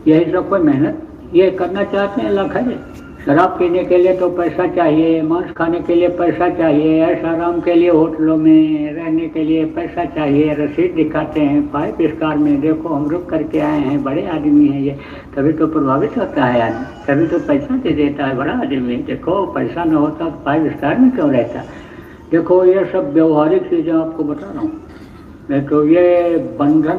यही सब कोई मेहनत ये करना चाहते हैं लख है। शराब पीने के लिए तो पैसा चाहिए, मांस खाने के लिए पैसा चाहिए, ऐश आराम के लिए होटलों में रहने के लिए पैसा चाहिए, रसीद दिखाते हैं 5 स्टार में, देखो हम रुक करके आए हैं, बड़े आदमी हैं ये, तभी तो प्रभावित होता है आदमी, तभी तो पैसा दे देता है, बड़ा आदमी। देखो पैसा न होता तो 5 स्टार में क्यों रहता? देखो ये सब व्यवहारिक चीज़ें आपको बता रहा हूँ मैं। तो ये बंधन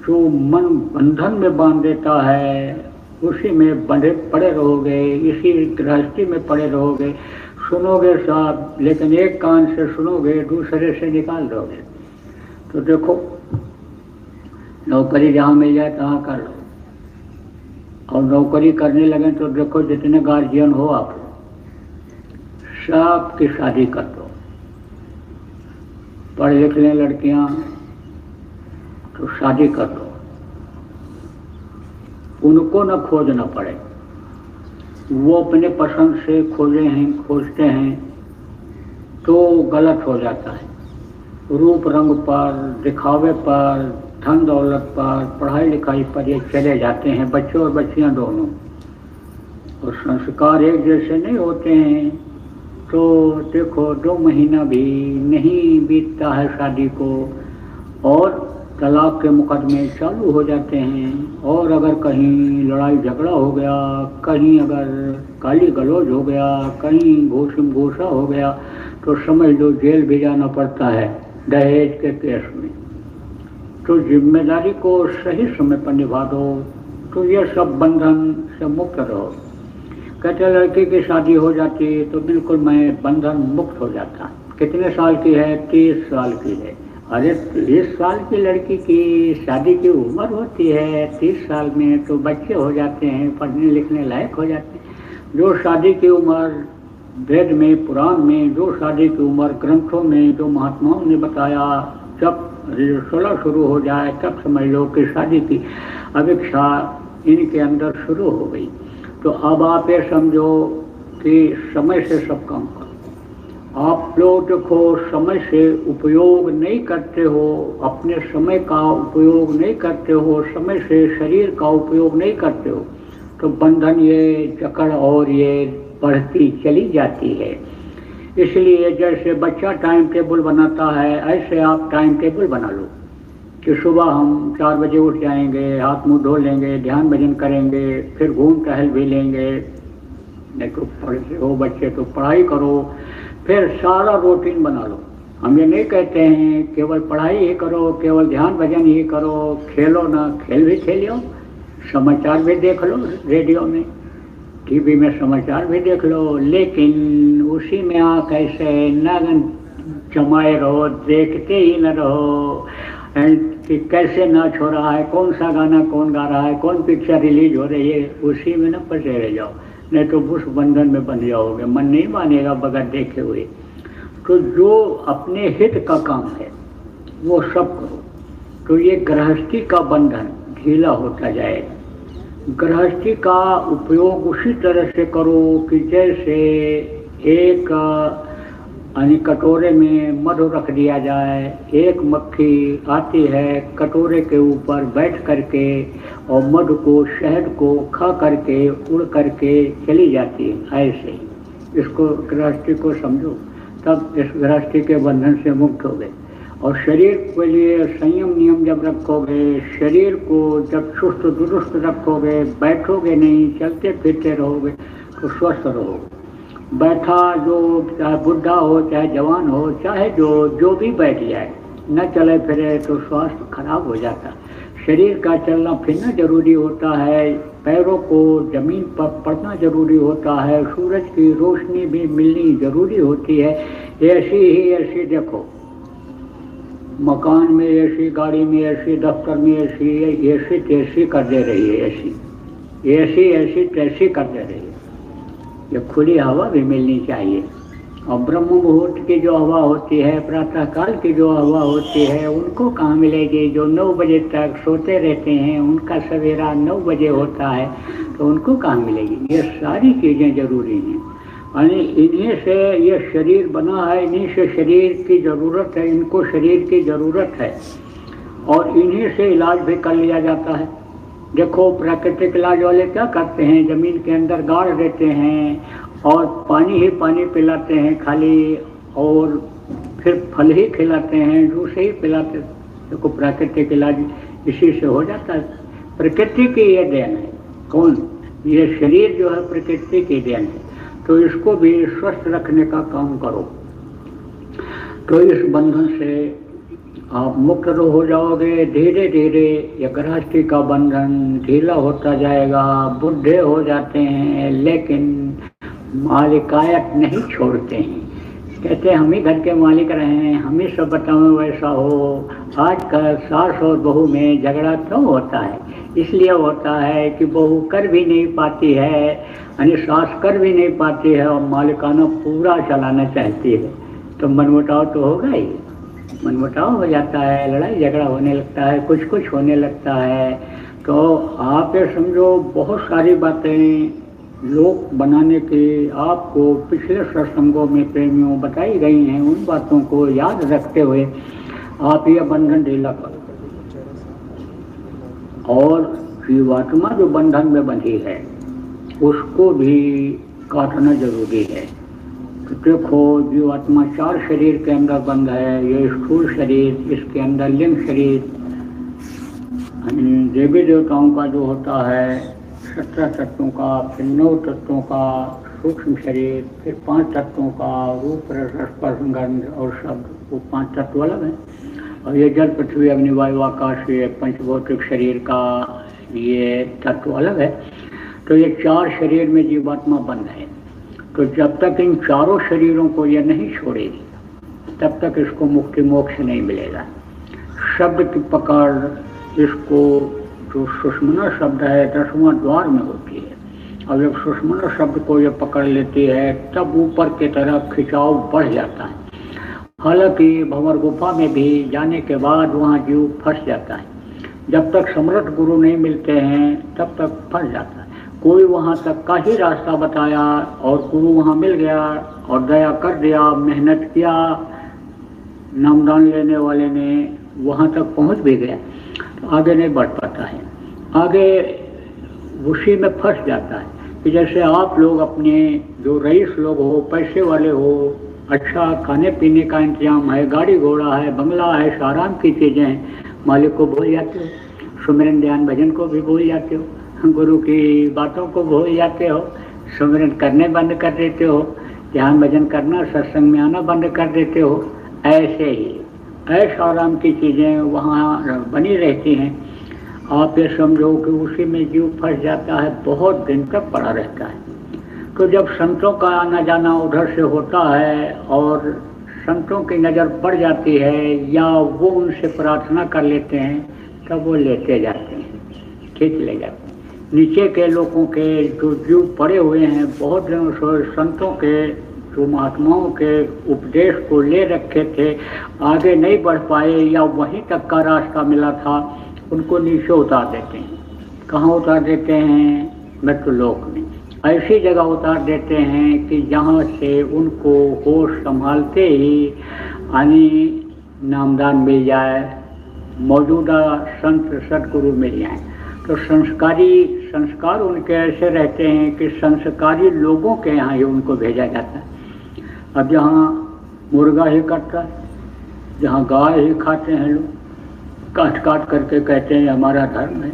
जो मन बंधन में बांध देता है, उसी में बंधे पड़े रहोगे, इसी गृहस्थी में पड़े रहोगे, सुनोगे साहब, लेकिन एक कान से सुनोगे दूसरे से निकाल दोगे। तो देखो नौकरी जहाँ मिल जाए तहाँ कर लो, और नौकरी करने लगे तो देखो जितने गार्जियन हो आप सबकी शादी कर दो। पढ़ लिख लें लड़कियाँ तो शादी कर दो, उनको न खोजना पड़े, वो अपने पसंद से खोजते हैं तो गलत हो जाता है। रूप रंग पर, दिखावे पर, धन दौलत पर, पढ़ाई लिखाई पर ये चले जाते हैं बच्चे और बच्चियां दोनों, और संस्कार एक जैसे नहीं होते हैं। तो देखो 2 महीना भी नहीं बीतता है शादी को और तलाक के मुकदमे चालू हो जाते हैं। और अगर कहीं लड़ाई झगड़ा हो गया, कहीं अगर गाली गलौज हो गया, कहीं घूसम घूसा हो गया तो समझ लो जेल भी जाना पड़ता है दहेज के केस में। तो जिम्मेदारी को सही समय पर निभा दो तो ये सब बंधन से मुक्त रहो। कहते लड़की की शादी हो जाती तो बिल्कुल मैं बंधन मुक्त हो जाता। कितने साल की है? 30 साल की है। अरे 30 साल की लड़की की शादी की उम्र होती है, 30 साल में तो बच्चे हो जाते हैं, पढ़ने लिखने लायक हो जाते हैं। जो शादी की उम्र वेद में, पुराण में, जो शादी की उम्र ग्रंथों में जो महात्माओं ने बताया, जब रसोला शुरू हो जाए तब समझ लो कि शादी की अपेक्षा इनके अंदर शुरू हो गई। तो अब आप ये समझो कि समय से सब काम करो। आप लोग देखो समय से उपयोग नहीं करते हो, अपने समय का उपयोग नहीं करते हो, समय से शरीर का उपयोग नहीं करते हो, तो बंधन ये जकड़ और ये बढ़ती चली जाती है। इसलिए जैसे बच्चा टाइम टेबल बनाता है ऐसे आप टाइम टेबल बना लो कि सुबह हम 4 बजे उठ जाएंगे, हाथ मुंह धो लेंगे, ध्यान भजन करेंगे, फिर घूम टहल भी लेंगे। नहीं तो पढ़ते हो बच्चे तो पढ़ाई करो, फिर सारा रूटीन बना लो। हम ये नहीं कहते हैं केवल पढ़ाई ही करो, केवल ध्यान भजन ही करो, खेलो ना, खेल भी खेलो, समाचार भी देख लो, रेडियो में टीवी में समाचार भी देख लो, लेकिन उसी में आँख ऐसे न जमाए रहो, देखते ही न रहो कि कैसे नाच हो रहा है, कौन सा गाना कौन गा रहा है, कौन पिक्चर रिलीज हो रही है, उसी में न फंसे रह जाओ, नहीं तो उस बंधन में बन जाओगे, मन नहीं मानेगा बगैर देखे हुए। तो जो अपने हित का काम है वो सब करो, तो ये गृहस्थी का बंधन ढीला होता जाएगा। गृहस्थी का उपयोग उसी तरह से करो कि जैसे एक कटोरे में मधु रख दिया जाए, एक मक्खी आती है कटोरे के ऊपर बैठ करके और मधु को, शहद को खा करके उड़ करके चली जाती है। ऐसे इसको गृहस्थी को समझो, तब इस गृहस्थी के बंधन से मुक्त हो गए। और शरीर के लिए संयम नियम जब रखोगे, शरीर को जब चुस्त दुरुस्त रखोगे, बैठोगे नहीं, चलते फिरते रहोगे तो स्वस्थ रहोगे। बैठा जो चाहे बुढ़ा हो चाहे जवान हो, चाहे जो भी बैठ जाए, न चले फिरे तो स्वास्थ्य खराब हो जाता। शरीर का चलना फिरना जरूरी होता है, पैरों को जमीन पर पड़ना जरूरी होता है, सूरज की रोशनी भी मिलनी जरूरी होती है। ऐसी देखो मकान में ऐसी, गाड़ी में ऐसी, दफ्तर में ऐसी तैसी कर दे रही है, ऐसी तैसी कर दे रही है। ये खुली हवा भी मिलनी चाहिए। और ब्रह्म मुहूर्त की जो हवा होती है, प्रातः काल की जो हवा होती है, उनको कहाँ मिलेगी? जो 9 बजे तक सोते रहते हैं, उनका सवेरा 9 बजे होता है, तो उनको कहाँ मिलेगी? ये सारी चीज़ें जरूरी हैं। यानी इन्हीं से ये शरीर बना है, इन्हीं से शरीर की ज़रूरत है, इनको शरीर की ज़रूरत है, और इन्हीं से इलाज भी कर लिया जाता है। देखो प्राकृतिक इलाज वाले क्या करते हैं, ज़मीन के अंदर गाड़ देते हैं और पानी ही पानी पिलाते हैं खाली, और फिर फल ही खिलाते हैं, जूस ही पिलाते हैं। देखो प्राकृतिक इलाज इसी से हो जाता है। प्रकृति की ये देन है। कौन? ये शरीर जो है प्रकृति की देन है, तो इसको भी स्वस्थ रखने का काम करो, तो इस बंधन से आप मुक्त हो जाओगे। धीरे धीरे ये गृहस्थी का बंधन ढीला होता जाएगा। बुढ़े हो जाते हैं लेकिन मालिकायत नहीं छोड़ते हैं, कहते हैं हम ही घर के मालिक रहे हैं, हम ही सब बताओ वैसा हो। आज का सास और बहू में झगड़ा क्यों होता है? इसलिए होता है कि बहू कर भी नहीं पाती है, यानी सास कर भी नहीं पाती है और मालिकाना पूरा चलाना चाहती है, तो मनमुटाव तो होगा ही। मनमुटाव हो जाता है, लड़ाई झगड़ा होने लगता है, कुछ कुछ होने लगता है। तो आप ये समझो बहुत सारी बातें लोक बनाने के आपको पिछले सत्संगों में प्रेमियों बताई गई हैं। उन बातों को याद रखते हुए आप ये बंधन ढीला करो। और जीवात्मा जो बंधन में बंधी है उसको भी काटना जरूरी है। तो देखो, जीवात्मा 4 शरीर के अंदर बंद है। ये स्थूल शरीर, इसके अंदर लिंग शरीर, देवी देवताओं का जो होता है 17 तत्वों का, फिर 9 तत्वों का सूक्ष्म शरीर, फिर 5 तत्वों का रूप रस स्पर्श गंध और शब्द, वो 5 तत्व अलग हैं। और ये जल पृथ्वी अग्नि वायु आकाश, ये पंचभौतिक शरीर का ये तत्व अलग है। तो ये 4 शरीर में जीवात्मा बंद है। तो जब तक इन चारों शरीरों को ये नहीं छोड़ेगी तब तक इसको मुक्ति मोक्ष नहीं मिलेगा। शब्द की पकड़, इसको जो सुषमना शब्द है 10वां द्वार में होती है, और जब सुषमना शब्द को ये पकड़ लेती है तब ऊपर की तरफ खिंचाव बढ़ जाता है। हालांकि भंवर गुफा में भी जाने के बाद वहाँ जीव फंस जाता है। जब तक समर्थ गुरु नहीं मिलते हैं तब तक फंस जाता है। कोई वहाँ तक का ही रास्ता बताया और गुरु वहाँ मिल गया और दया कर दिया, मेहनत किया, नामदान लेने वाले ने वहाँ तक पहुँच भी गया, तो आगे नहीं बढ़ पाता है। आगे उसी में फंस जाता है कि जैसे आप लोग अपने जो रईस लोग हो, पैसे वाले हो, अच्छा खाने पीने का इंतजाम है, गाड़ी घोड़ा है, बंगला है, आराम की चीज़ें हैं, मालिक को भूल जाते हो, सुमिरन ध्यान भजन को भी भूल जाते हो, गुरु की बातों को भूल जाते हो, सुमिरन करने बंद कर देते हो, ध्यान भजन करना सत्संग में आना बंद कर देते हो। ऐसे ही ऐश आराम की चीज़ें वहाँ बनी रहती हैं। आप ये समझो कि उसी में जीव फंस जाता है, बहुत दिन तक पड़ा रहता है। तो जब संतों का आना जाना उधर से होता है और संतों की नज़र पड़ जाती है या वो उनसे प्रार्थना कर लेते हैं, तब वो लेते जाते हैं, खींच ले जाते हैं। नीचे के लोगों के जो जीव पड़े हुए हैं बहुत दिनों से संतों के जो महात्माओं के उपदेश को ले रखे थे, आगे नहीं बढ़ पाए या वहीं तक का रास्ता मिला था, उनको नीचे उतार देते हैं। कहाँ उतार देते हैं? मृत्युलोक में। ऐसी जगह उतार देते हैं कि जहाँ से उनको होश संभालते ही यानी नामदान मिल जाए, मौजूदा संत सदगुरु मिल जाए। तो संस्कार उनके ऐसे रहते हैं कि संस्कारी लोगों के यहाँ ही उनको भेजा जाता है। अब जहाँ मुर्गा ही कटता है, जहाँ गाय ही खाते हैं लोग, काट काट करके कहते हैं हमारा धर्म है,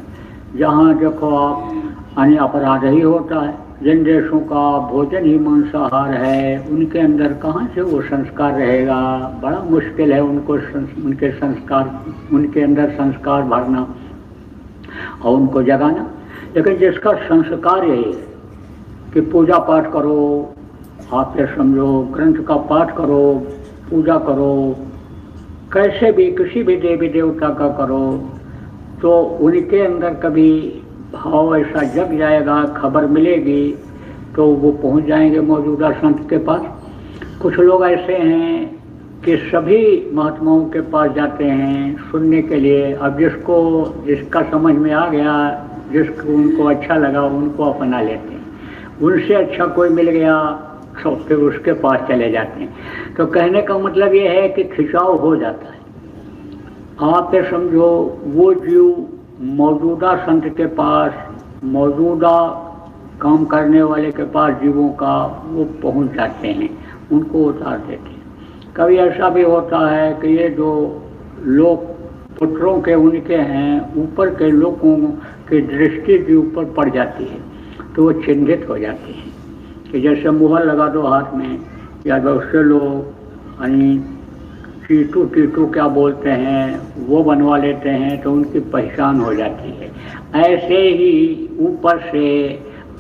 जहाँ देखो आप यानी अपराध ही होता है। जिन देशों का भोजन ही मांसाहार है, उनके अंदर कहाँ से वो संस्कार रहेगा? बड़ा मुश्किल है उनके अंदर संस्कार भरना और उनको जगाना। लेकिन जिसका संस्कार यही है कि पूजा पाठ करो, आप ये समझो ग्रंथ का पाठ करो, पूजा करो, कैसे भी किसी भी देवी देवता का करो, तो उनके अंदर कभी भाव ऐसा जग जाएगा, खबर मिलेगी तो वो पहुंच जाएंगे मौजूदा संत के पास। कुछ लोग ऐसे हैं कि सभी महात्माओं के पास जाते हैं सुनने के लिए। अब जिसका समझ में आ गया, जिसको उनको अच्छा लगा, उनको अपना लेते हैं। उनसे अच्छा कोई मिल गया तो फिर उसके पास चले जाते हैं। तो कहने का मतलब ये है कि खिंचाव हो जाता है। आप ये समझो वो जीव मौजूदा संत के पास, मौजूदा काम करने वाले के पास जीवों का वो पहुंच जाते हैं, उनको उतार देते हैं। कभी ऐसा भी होता है कि ये जो लोग पुत्रों के उनके हैं, ऊपर के लोगों की दृष्टि भी ऊपर पड़ जाती है, तो वो चिन्हित हो जाते हैं कि जैसे मुहर लगा दो हाथ में, या दूसरे लोग यानी टीटू क्या बोलते हैं वो बनवा लेते हैं, तो उनकी पहचान हो जाती है। ऐसे ही ऊपर से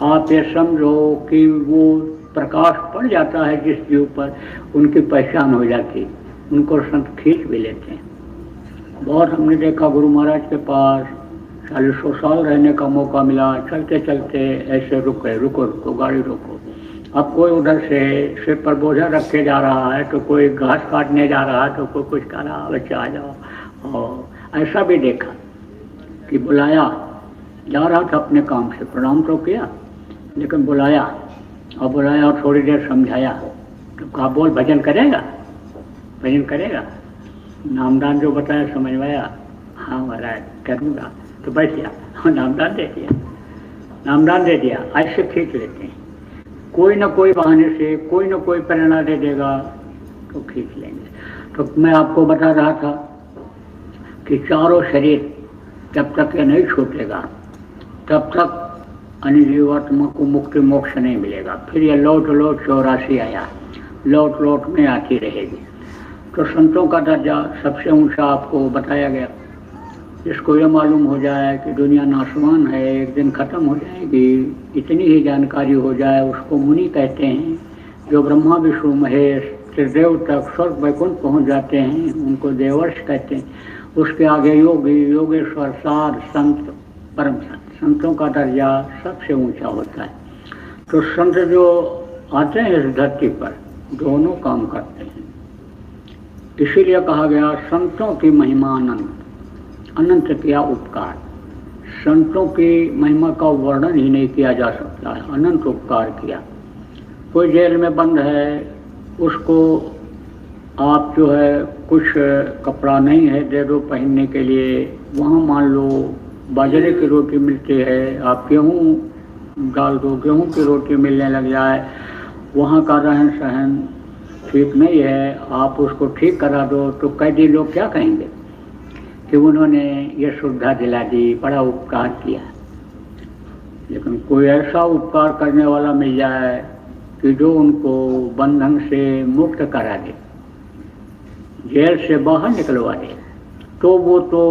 आप ये समझो कि वो प्रकाश पड़ जाता है जिस जीव पर, उनकी पहचान हो जाती, उनको संत खींच भी लेते हैं। बहुत हमने देखा गुरु महाराज के पास 40 साल रहने का मौका मिला, चलते चलते ऐसे रुको गाड़ी रोको। अब कोई उधर से सिर पर बोझा रख के जा रहा है, तो कोई घास काटने जा रहा है, तो कोई कुछ कर रहा, बच्चा आ जाओ। और ऐसा भी देखा कि बुलाया, जा रहा था अपने काम से, प्रणाम तो किया लेकिन बुलाया और थोड़ी देर समझाया, तो कहा बोल भजन करेगा, भजन करेगा, नामदान जो बताया समझ में आया, हाँ महाराज करूँगा, तो बैठ गया और नामदान दे दिया। ऐसे खींच लेते हैं, कोई ना कोई बहाने से कोई ना कोई प्रेरणा दे देगा तो खींच लेंगे। तो मैं आपको बता रहा था कि चारों शरीर जब तक ये नहीं छूटेगा तब तक जीवात्मा को मुक्ति मोक्ष नहीं मिलेगा। फिर ये लौट 84 आया, लौट में आती रहेगी। तो संतों का दर्जा सबसे ऊंचा आपको बताया गया। जिसको ये मालूम हो जाए कि दुनिया नाशवान है, एक दिन खत्म हो जाएगी, इतनी ही जानकारी हो जाए, उसको मुनि कहते हैं। जो ब्रह्मा विष्णु महेश त्रिदेव तक स्वर्ग वैकुंठ पहुंच जाते हैं उनको देवर्ष कहते हैं। उसके आगे योगी, योगेश्वर, साध, संत, परम संत, संतों का दर्जा सबसे ऊंचा होता है। तो संत जो आते हैं इस धरती पर दोनों काम करते हैं। इसीलिए कहा गया संतों की महिमा अनंत, अनंत किया उपकार। संतों की महिमा का वर्णन ही नहीं किया जा सकता है, अनंत उपकार किया। कोई जेल में बंद है, उसको आप जो है कुछ कपड़ा नहीं है दे दो पहनने के लिए, वहाँ मान लो बाजरे की रोटी मिलती है, आप गेहूँ डाल दो, गेहूँ की रोटी मिलने लग जाए, वहाँ का रहन सहन ठीक नहीं है, आप उसको ठीक करा दो, तो कैदी लोग क्या कहेंगे कि उन्होंने ये सुविधा दिला दी, बड़ा उपकार किया। लेकिन कोई ऐसा उपकार करने वाला मिल जाए कि जो उनको बंधन से मुक्त करा दे, जेल से बाहर निकलवा दे, तो वो तो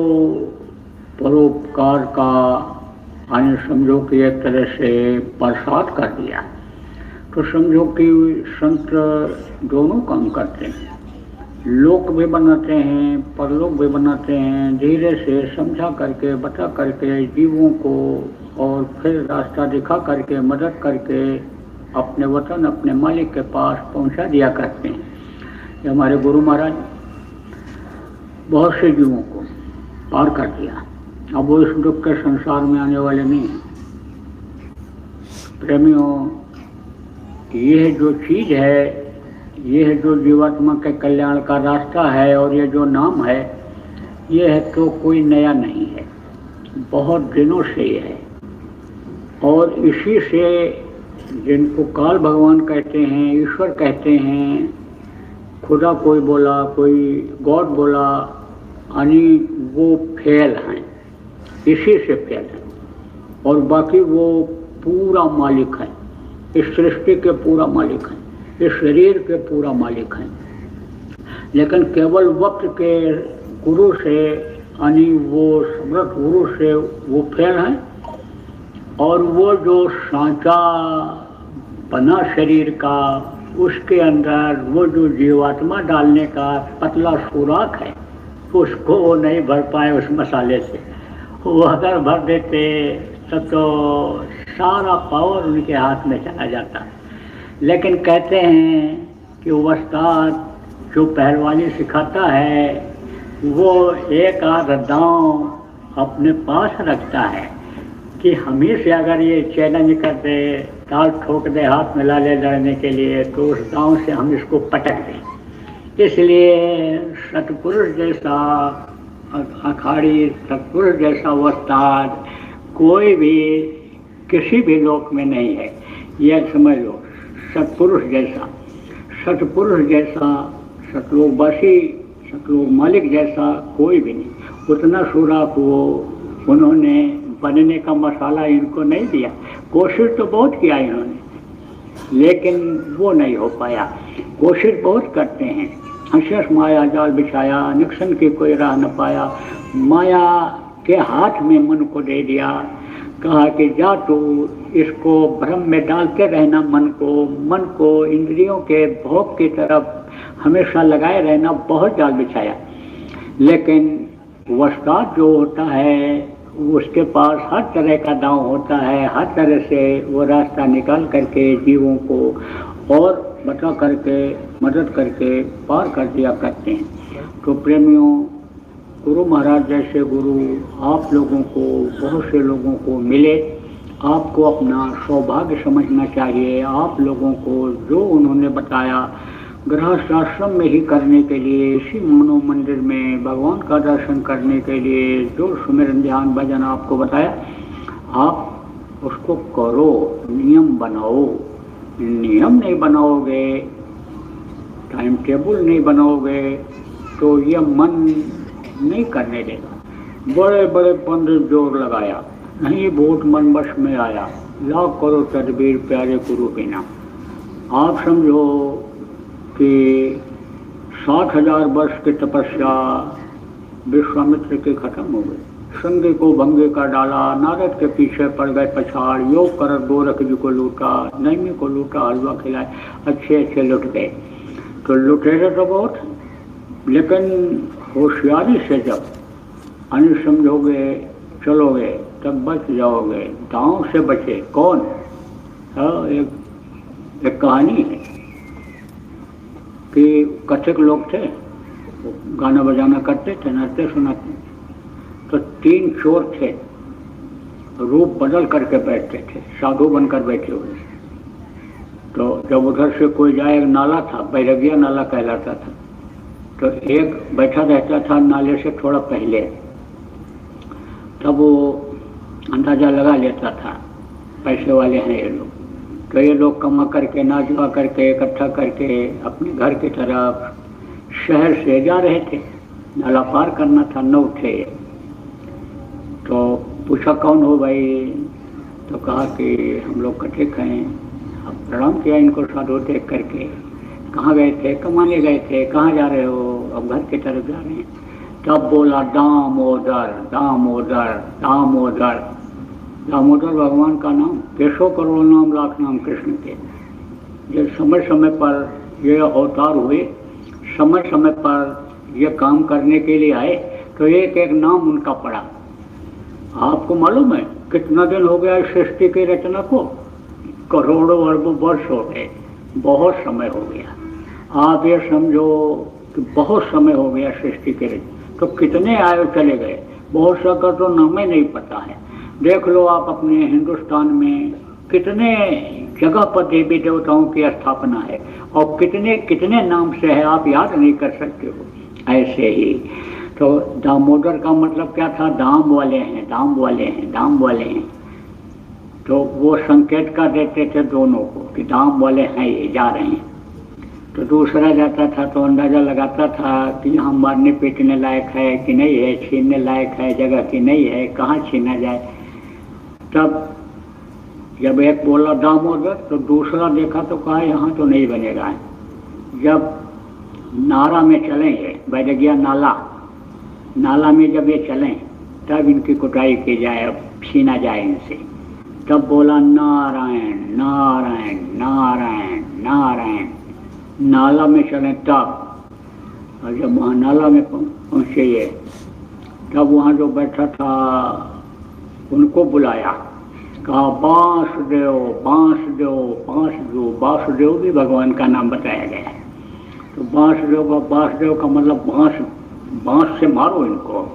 परोपकार का अन्य समझो कि एक तरह से प्रसाद कर दिया। तो समझो कि संत दोनों काम करते हैं, लोक भी बनाते हैं, परलोक भी बनाते हैं, धीरे से समझा करके, बता करके जीवों को, और फिर रास्ता दिखा करके, मदद करके अपने वतन, अपने मालिक के पास पहुंचा दिया करते हैं। ये हमारे गुरु महाराज बहुत से जीवों को पार कर दिया। अब वो इस दुख के संसार में आने वाले नहीं हैं। प्रेमियों, ये जो चीज़ है, ये जो जीवात्मा के कल्याण का रास्ता है, और ये जो नाम है, ये है तो कोई नया नहीं है, बहुत दिनों से ये है। और इसी से जिनको काल भगवान कहते हैं, ईश्वर कहते हैं, खुदा कोई बोला, कोई गॉड बोला, यानी वो फेल हैं, इसी से फेल हैं। और बाकी वो पूरा मालिक है, इस सृष्टि के पूरा मालिक हैं, इस शरीर के पूरा मालिक हैं। लेकिन केवल वक्त के गुरु से, यानी वो समर्थ गुरु से वो फेल हैं। और वो जो सांचा बना शरीर का, उसके अंदर वो जो जीवात्मा डालने का पतला सुराख है, उसको वो नहीं भर पाए उस मसाले से। वो अगर भर देते तब तो सारा पावर उनके हाथ में चला जाता। लेकिन कहते हैं कि उस्ताद जो पहलवानी सिखाता है, वो एक आध दांव अपने पास रखता है कि हमें से अगर ये चैलेंज कर दे, ताल ठोक दे हाथ में ला ले लड़ने के लिए, तो उस दांव से हम इसको पटक दें। इसलिए सतपुरुष जैसा अखाड़ी, सतपुरुष जैसा उस्ताद कोई भी किसी भी लोक में नहीं है। यह समझ लो, सतपुरुष जैसा, सतपुरुष जैसा, सतलोकवासी, सतलोक मालिक जैसा कोई भी नहीं। उतना सुराख वो उन्होंने बनने का मसाला इनको नहीं दिया। कोशिश तो बहुत किया इन्होंने, लेकिन वो नहीं हो पाया। कोशिश बहुत करते हैं, अशेष माया जाल बिछाया, निक्सन की कोई राह न पाया। माया के हाथ में मन को दे दिया, कहा कि जा तू इसको भ्रम में डालते रहना, मन को इंद्रियों के भोग की तरफ हमेशा लगाए रहना, बहुत जाल बिछाया। लेकिन वस्ताद जो होता है उसके पास हर तरह का दांव होता है, हर तरह से वो रास्ता निकाल करके जीवों को और बचा करके मदद करके पार कर दिया करते हैं। तो प्रेमियों, गुरु महाराज जैसे गुरु आप लोगों को, बहुत से लोगों को मिले। आपको अपना सौभाग्य समझना चाहिए। आप लोगों को जो उन्होंने बताया गृहस्थ आश्रम में ही करने के लिए, इसी मनो मंदिर में भगवान का दर्शन करने के लिए जो सुमिरन ध्यान भजन आपको बताया, आप उसको करो, नियम बनाओ। नियम नहीं बनाओगे, टाइम टेबल नहीं बनाओगे तो ये मन नहीं करने देगा। बड़े बड़े पंडित जोर लगाया, नहीं वोट मन वश में आया, लाख करो तदबीर प्यारे गुरु बिना। आप समझो कि 60,000 वर्ष की तपस्या विश्वामित्र के खत्म हो गई। संगे को भंगे का डाला, नारद के पीछे पड़ गए पछाड़, योग कर गोरख जी को लूटा, नैमी को लूटा, हलवा खिलाए, अच्छे अच्छे लुट गए। तो लुटेरे तो बहुत, लेकिन होशियारी से जब अन्य समझोगे चलोगे तब बच जाओगे। दांव से बचे कौन? एक कहानी है कि कथक लोग थे, गाना बजाना करते थे, नाचते सुनाते। तो 3 चोर थे, रूप बदल करके बैठते थे, साधु बनकर बैठे हुए। तो जब उधर से कोई जाए, नाला था, बैरगिया नाला कहलाता था, तो एक बैठा रहता था नाले से थोड़ा पहले, तब वो अंदाजा लगा लेता था पैसे वाले हैं ये लोग। तो ये लोग कमा करके नाचवा करके इकट्ठा करके अपने घर की तरफ शहर से जा रहे थे, नाला पार करना था, न उठे। तो पूछा कौन हो भाई? तो कहा कि हम लोग कथिक हैं। अब प्रणाम किया इनको साधु देख करके। कहाँ गए थे? कमाने गए थे। कहाँ जा रहे हो? अब घर की तरफ जा रहे हैं। तब बोला दामोदर दामोदर दामोदर। दामोदर भगवान का नाम, 100 करोड़ नाम, लाख नाम कृष्ण के। जब समय समय पर ये अवतार हुए, समय समय पर ये काम करने के लिए आए, तो एक एक नाम उनका पड़ा। आपको मालूम है कितना दिन हो गया सृष्टि की रचना को? करोड़ों अरबों वर्ष हो गए, बहुत समय हो गया। आप ये समझो कि बहुत समय हो गया सृष्टि के रचना। तो कितने आए चले गए, बहुत सा का तो नाम ही नहीं पता है। देख लो आप अपने हिंदुस्तान में कितने जगह पर देवी देवताओं की स्थापना है और कितने कितने नाम से है, आप याद नहीं कर सकते हो। ऐसे ही तो दामोदर का मतलब क्या था? दाम वाले हैं, दाम वाले हैं, दाम वाले हैं। तो वो संकेत का देते थे दोनों को कि दाम वाले हैं, ये जा रहे हैं। तो दूसरा जाता था तो अंदाजा लगाता था कि यहाँ मारने पीटने लायक है कि नहीं है, छीनने लायक है जगह की नहीं है, कहाँ छीना जाए। तब जब एक बोला दामोदर तो दूसरा देखा तो कहा यहाँ तो नहीं बनेगा। जब नारा में चलेंगे, बैरगिया नाला, नाला में जब ये चलें तब इनकी कुटाई की जाए, अब छीना जाए इनसे। तब बोला नारायण नारायण नारायण नारायण। नाला में चलें तब, और जब वहाँ नाला में पहुँचे ये, तब वहाँ जो बैठा था उनको बुलाया, कहा बांसदेव बांसदेव बांसदेव। बांसदेव भी भगवान का नाम बताया गया है। तो बांसदेव का मतलब बांस, बांस से मारो इनको,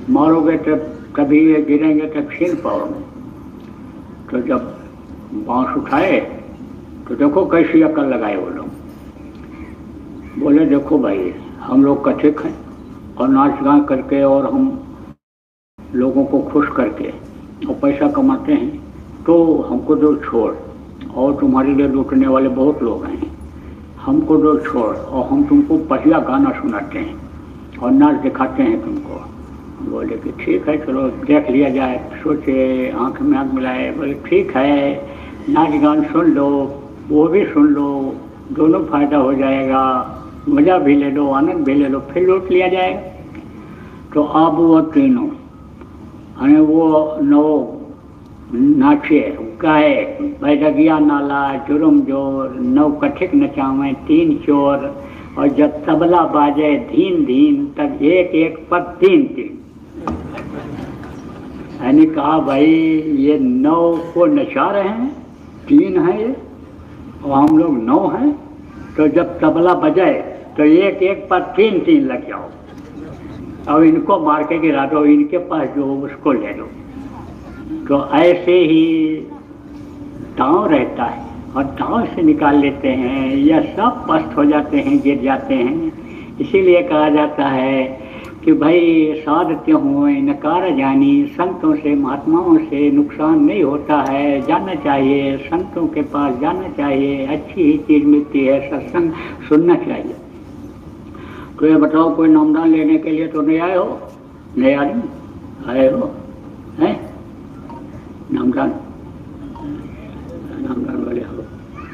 मारोगे तब कभी ये गिरेंगे तब छीन पाओगे। तो जब बांस उठाए तो देखो कैसी अकल लगाए वो लोग। बोले देखो भाई, हम लोग कथिक हैं और नाच गान करके और हम लोगों को खुश करके और पैसा कमाते हैं, तो हमको दो छोड़, और तुम्हारे लिए लूटने वाले बहुत लोग हैं, हमको दो छोड़ और हम तुमको बढ़िया गाना सुनाते हैं और नाच दिखाते हैं तुमको। बोले कि ठीक है चलो देख लिया जाए। सोचे, आंख में आंख मिलाए, बोले ठीक है, नाच गान सुन लो, वो भी सुन लो, दोनों फायदा हो जाएगा, मज़ा भी ले लो, आनंद भी ले लो, फिर लूट लिया जाएगा। तो अब वो तीनों, वो 9 नाचे गाए, बैठगिया नाला जुर्म जोर, नौ कठिक नचावें तीन चोर, और जब तबला बाजे धीन धीन तब एक एक पर तीन तीन। मैंने कहा भाई ये 9 को नचा रहे हैं, 3 है ये और हम लोग 9 हैं, तो जब तबला बजाए तो एक एक पर 3 3 लग जाओ, अब इनको मार के गिरा दो, इनके पास जो उसको ले लो। तो ऐसे ही दांव रहता है और दांव से निकाल लेते हैं, या सब पस्त हो जाते हैं, गिर जाते हैं। इसीलिए कहा जाता है कि भाई साधते हुए नकार जानी, संतों से महात्माओं से नुकसान नहीं होता है, जाना चाहिए, संतों के पास जाना चाहिए, अच्छी ही चीज़ मिलती है, सत्संग सुनना चाहिए। तो ये बताओ कोई नामदान लेने के लिए तो नहीं आए हो? नहीं आए हो हैं? नामदान वाले हो?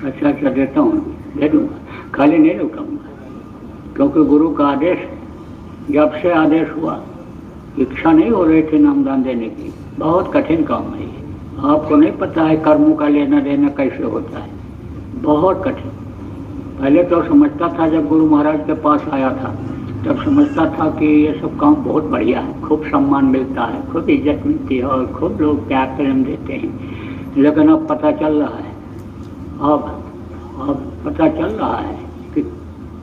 अच्छा अच्छा देता हूँ, दे दूँगा, खाली नहीं लौटाऊँगा, क्योंकि गुरु का आदेश, जब से आदेश हुआ इच्छा नहीं हो रही थी नामदान देने की। बहुत कठिन काम है ये, आपको नहीं पता है कर्मों का लेना देना कैसे होता है, बहुत कठिन। पहले तो समझता था, जब गुरु महाराज के पास आया था तब समझता था कि ये सब काम बहुत बढ़िया है, खूब सम्मान मिलता है, खूब इज्जत मिलती है और खूब लोग प्यार प्रेम देते हैं। लेकिन अब पता चल रहा है, अब पता चल रहा है कि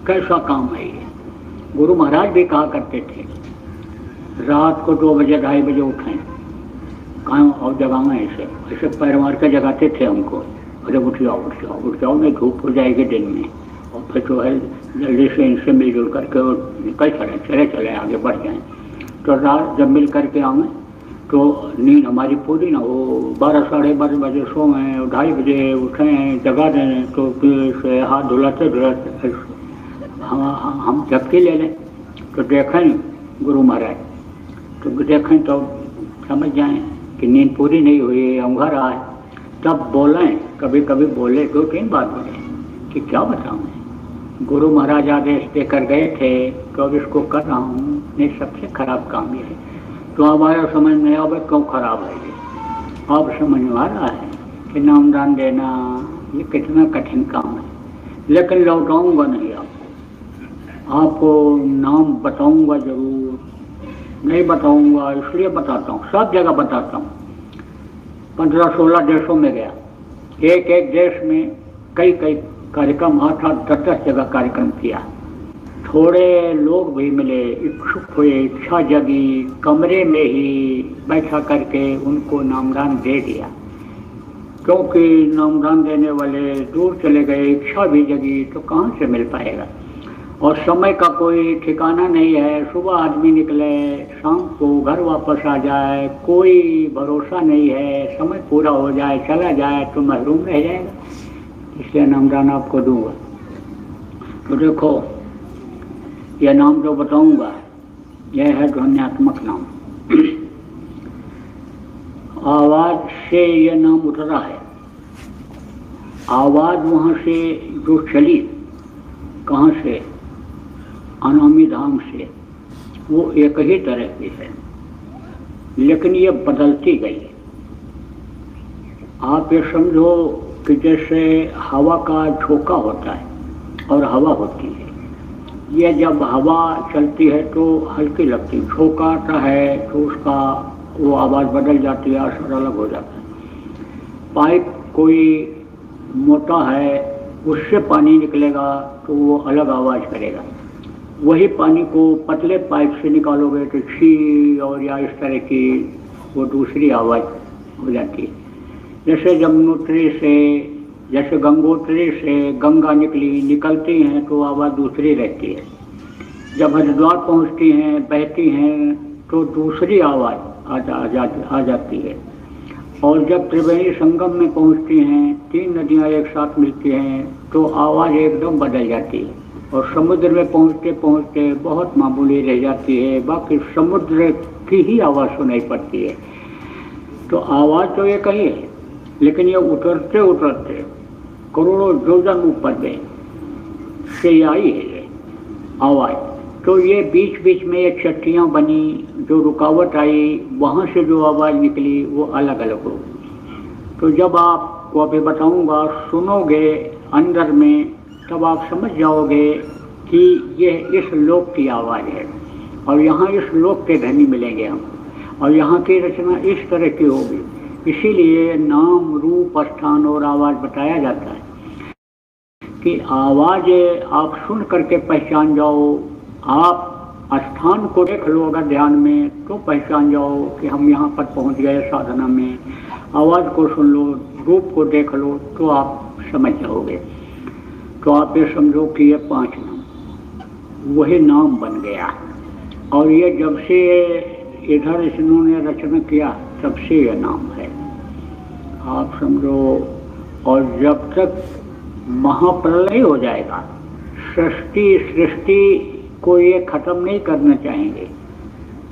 कैसा काम है ये। गुरु महाराज भी कहा करते थे, रात को 2 बजे 2:30 बजे उठें, काम और जगावें, ऐसे पैर मार के जगाते थे हमको, अरे उठ जाओ नहीं धूप हो जाएगी दिन में, और फिर जो है जल्दी से इनसे मिलजुल करके निकल चले आगे बढ़ जाएं। तो रात जब मिल करके आवें तो नींद हमारी पूरी ना हो, 12 साढ़े 12 बजे सोएं, 2:30 बजे उठें, जगा दें, तो फिर हाथ धुलाते हम झपकी ले लें, तो देखें गुरु महाराज, तो देखें तो समझ जाएं कि नींद पूरी नहीं हुई, ऊँघा रहा है, तब बोलें, कभी कभी बोले, 2-3 बार बोले कि क्या बताऊँ, गुरु महाराज आदेश देकर गए थे तो अब इसको कर रहा हूँ, नहीं सबसे खराब काम ये है। तो हमारा समझ में अब क्यों खराब है ये, अब समझ में आ रहा है कि नामदान देना ये कितना कठिन काम है। लेकिन लौटाऊंगा नहीं आपको नाम बताऊंगा जरूर, नहीं बताऊंगा इसलिए बताता हूँ, सब जगह बताता हूँ। 15-16 देशों में गया, एक देश में कई कार्यक्रम, 8-10 जगह कार्यक्रम किया। थोड़े लोग भी मिले, इच्छुक हुए, इच्छा जगी, कमरे में ही बैठा करके उनको नामदान दे दिया, क्योंकि नामदान देने वाले दूर चले गए, इच्छा भी जगी, तो कहाँ से मिल पाएगा। और समय का कोई ठिकाना नहीं है, सुबह आदमी निकले, शाम को घर वापस आ जाए, कोई भरोसा नहीं है, समय पूरा हो जाए चला जाए तो महरूम रह जाएगा। इसलिए नामदान आपको दूंगा। तो देखो यह नाम जो बताऊंगा यह है ध्वन्यात्मक नाम। आवाज से यह नाम उतरा है, आवाज वहाँ से जो चली, कहाँ से, अनामी धाम से, वो एक ही तरह की है, लेकिन ये बदलती गई। आप ये समझो कि जैसे हवा का झोंका होता है और हवा होती है, ये जब हवा चलती है तो हल्की लगती है, झोंका आता है तो उसका वो आवाज़ बदल जाती है, असर अलग हो जाता है। पाइप कोई मोटा है, उससे पानी निकलेगा तो वो अलग आवाज़ करेगा, वही पानी को पतले पाइप से निकालोगे तो छी और या इस तरह की वो दूसरी आवाज़ हो जाती है। जैसे यमुनोत्री से, जैसे गंगोत्री से गंगा निकलती हैं तो आवाज़ दूसरी रहती है, जब हरिद्वार पहुंचती हैं, बहती हैं तो दूसरी आवाज़ आ जाती है, और जब त्रिवेणी संगम में पहुंचती हैं, 3 नदियां एक साथ मिलती हैं तो आवाज़ एकदम बदल जाती है, और समुद्र में पहुंचते पहुंचते बहुत मामूली रह जाती है, बाकी समुद्र की ही आवाज़ सुनाई पड़ती है। तो आवाज़ तो ये कही है, लेकिन ये उतरते उतरते करोड़ों योजन ऊपर में से आई है ये आवाज़। तो ये बीच बीच में ये चट्टियाँ बनी, जो रुकावट आई, वहाँ से जो आवाज़ निकली वो अलग अलग हो। तो जब आपको अभी बताऊंगा, सुनोगे अंदर में, तब आप समझ जाओगे कि ये इस लोक की आवाज़ है और यहाँ इस लोक के धनी मिलेंगे हम, और यहाँ की रचना इस तरह की होगी। इसीलिए नाम, रूप, स्थान और आवाज़ बताया जाता है कि आवाज़ आप सुन करके पहचान जाओ, आप स्थान को देख लो अगर ध्यान में तो पहचान जाओ कि हम यहाँ पर पहुँच गए साधना में। आवाज़ को सुन लो, रूप को देख लो तो आप समझ जाओगे। तो आप ये समझो कि ये 5 नाम वही नाम बन गया, और ये जब से इधर इन्होंने रचना किया तब से ये नाम है, आप समझो। और जब तक महाप्रलय हो जाएगा, सृष्टि को ये खत्म नहीं करना चाहेंगे,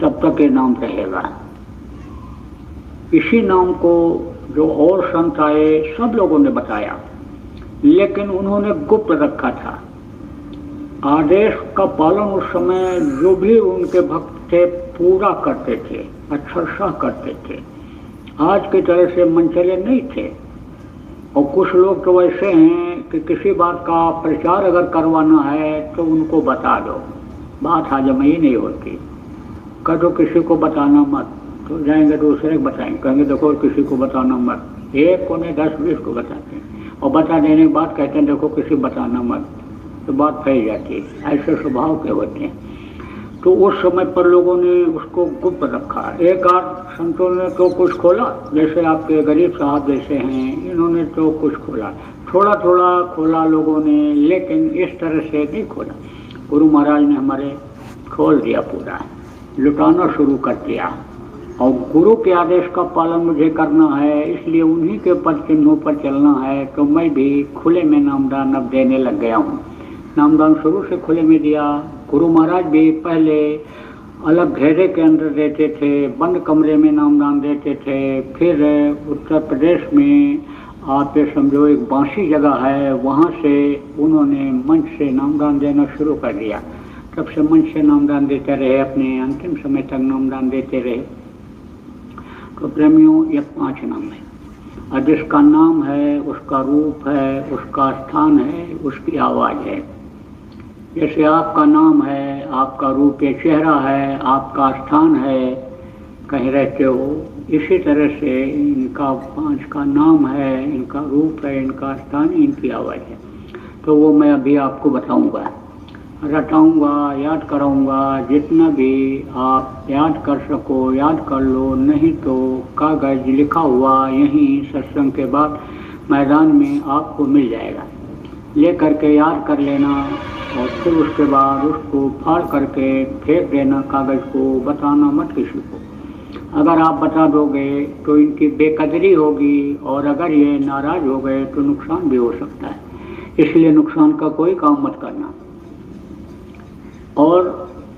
तब तक ये नाम रहेगा। इसी नाम को जो और संत आए सब लोगों ने बताया, लेकिन उन्होंने गुप्त रखा था। आदेश का पालन उस समय जो भी उनके भक्त थे पूरा करते थे, अक्षरशः करते थे। आज की तरह से मनचले नहीं थे। और कुछ लोग तो ऐसे हैं कि किसी बात का प्रचार अगर करवाना है तो उनको बता दो, बात हाजमाई नहीं होती। कह दो किसी को बताना मत, तो जाएंगे दूसरे को बताएंगे, कहेंगे देखो किसी को बताना मत। एक को नहीं 10-20 को बताते हैं, और बता देने के बाद कहते हैं देखो किसी बताना मत, तो बात फैल जाती है। ऐसे स्वभाव के होते हैं। तो उस समय पर लोगों ने उसको गुप्त रखा। एक आध संतों ने तो कुछ खोला, जैसे आपके गरीब साहब जैसे हैं, इन्होंने तो कुछ खोला, थोड़ा थोड़ा खोला लोगों ने, लेकिन इस तरह से नहीं खोला। गुरु महाराज ने हमारे खोल दिया, पूरा लुटाना शुरू कर दिया। और गुरु के आदेश का पालन मुझे करना है, इसलिए उन्हीं के पद चिन्हों पर चलना है। तो मैं भी खुले में नामदान अब देने लग गया हूँ। नामदान शुरू से खुले में दिया। गुरु महाराज भी पहले अलग घेरे के अंदर देते थे, बंद कमरे में नामदान देते थे। फिर उत्तर प्रदेश में आप ये समझो एक बांसी जगह है, वहाँ से उन्होंने मंच से नामदान देना शुरू कर दिया। तब से मंच से नामदान देते रहे, अपने अंतिम समय तक नामदान देते रहे। तो प्रेमियों, ये 5 नाम है। और जिसका नाम है, उसका रूप है, उसका स्थान है, उसकी आवाज़ है। जैसे आपका नाम है, आपका रूप ये चेहरा है, आपका स्थान है, कहीं रहते हो, इसी तरह से इनका 5 का नाम है, इनका रूप है, इनका स्थान, इनकी आवाज़ है। तो वो मैं अभी आपको बताऊंगा, रटाऊंगा, याद कराऊंगा। जितना भी आप याद कर सको याद कर लो, नहीं तो कागज लिखा हुआ यहीं सत्संग के बाद मैदान में आपको मिल जाएगा, ले करके याद कर लेना। और फिर उसके बाद उसको फाड़ करके फेंक देना कागज को, बताना मत किसी को। अगर आप बता दोगे तो इनकी बेकदरी होगी, और अगर ये नाराज हो गए तो नुकसान भी हो सकता है। इसलिए नुकसान का कोई काम मत करना। और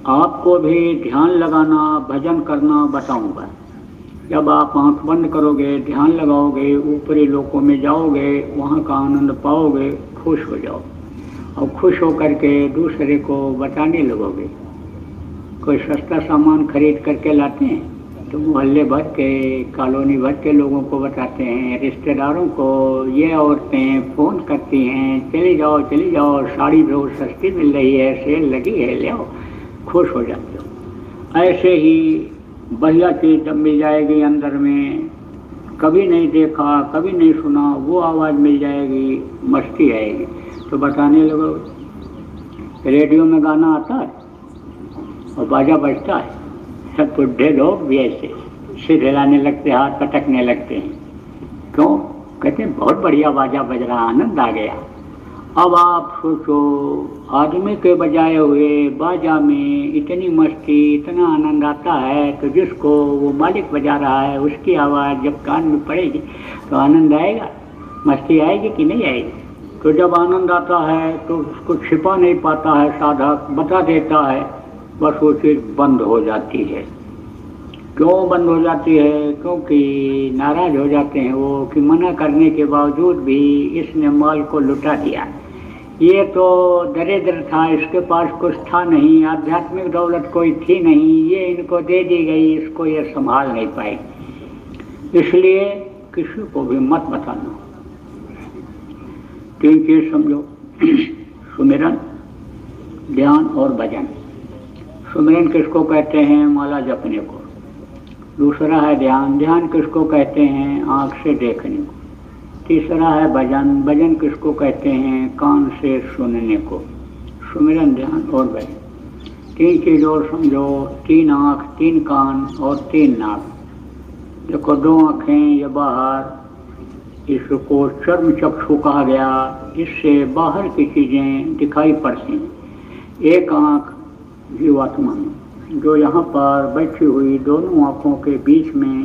आपको भी ध्यान लगाना, भजन करना बताऊंगा। जब आप आंख बंद करोगे, ध्यान लगाओगे, ऊपरी लोकों में जाओगे, वहाँ का आनंद पाओगे, खुश हो जाओ। और खुश होकर के दूसरे को बताने लगोगे। कोई सस्ता सामान खरीद करके लाते हैं तो मोहल्ले भर के, कॉलोनी भर के लोगों को बताते हैं, रिश्तेदारों को। ये औरतें फ़ोन करती हैं, चली जाओ, साड़ी बहुत सस्ती मिल रही है, सेल लगी है, ले आओ, खुश हो जाते हो। ऐसे ही बढ़िया चीज़ जब मिल जाएगी अंदर में, कभी नहीं देखा, कभी नहीं सुना, वो आवाज़ मिल जाएगी, मस्ती आएगी, तो बताने लगो। रेडियो में गाना आता है और बाजा बजता है, सब बुढ़े लोग भी ऐसे सिर हिलाने लगते, हाथ पटकने लगते हैं। क्यों? कहते हैं बहुत बढ़िया बाजा बज रहा, आनंद आ गया। अब आप सोचो, आदमी के बजाए हुए बाजा में इतनी मस्ती, इतना आनंद आता है, तो जिसको वो मालिक बजा रहा है उसकी आवाज़ जब कान में पड़ेगी तो आनंद आएगा, मस्ती आएगी कि नहीं आएगी? तो जब आनंद आता है तो उसको छिपा नहीं पाता है साधक, बता देता है, बस वो चीज़ बंद हो जाती है। क्यों बंद हो जाती है? क्योंकि नाराज हो जाते हैं वो कि मना करने के बावजूद भी इसने माल को लुटा दिया। ये तो दरिद्र था, इसके पास कुछ था नहीं, आध्यात्मिक दौलत कोई थी नहीं, ये इनको दे दी गई, इसको ये संभाल नहीं पाए। इसलिए किसी को भी मत बताना। 3 चीज समझो, सुमिरन, ध्यान और भजन। सुमिरन किसको कहते हैं? माला जपने को। दूसरा है ध्यान, ध्यान किसको कहते हैं? आँख से देखने को। तीसरा है भजन, भजन किसको कहते हैं? कान से सुनने को। सुमिरन, ध्यान और भजन। 3 चीज और समझो, 3 आँख, 3 कान और 3 नाक। देखो 2 आँखें ये बाहर, इसको चर्म चक्षु कहा गया, इससे बाहर की चीजें दिखाई पड़ती हैं। 1 आँख जीवात्मा में, जो यहाँ पर बैठी हुई दोनों आँखों के बीच में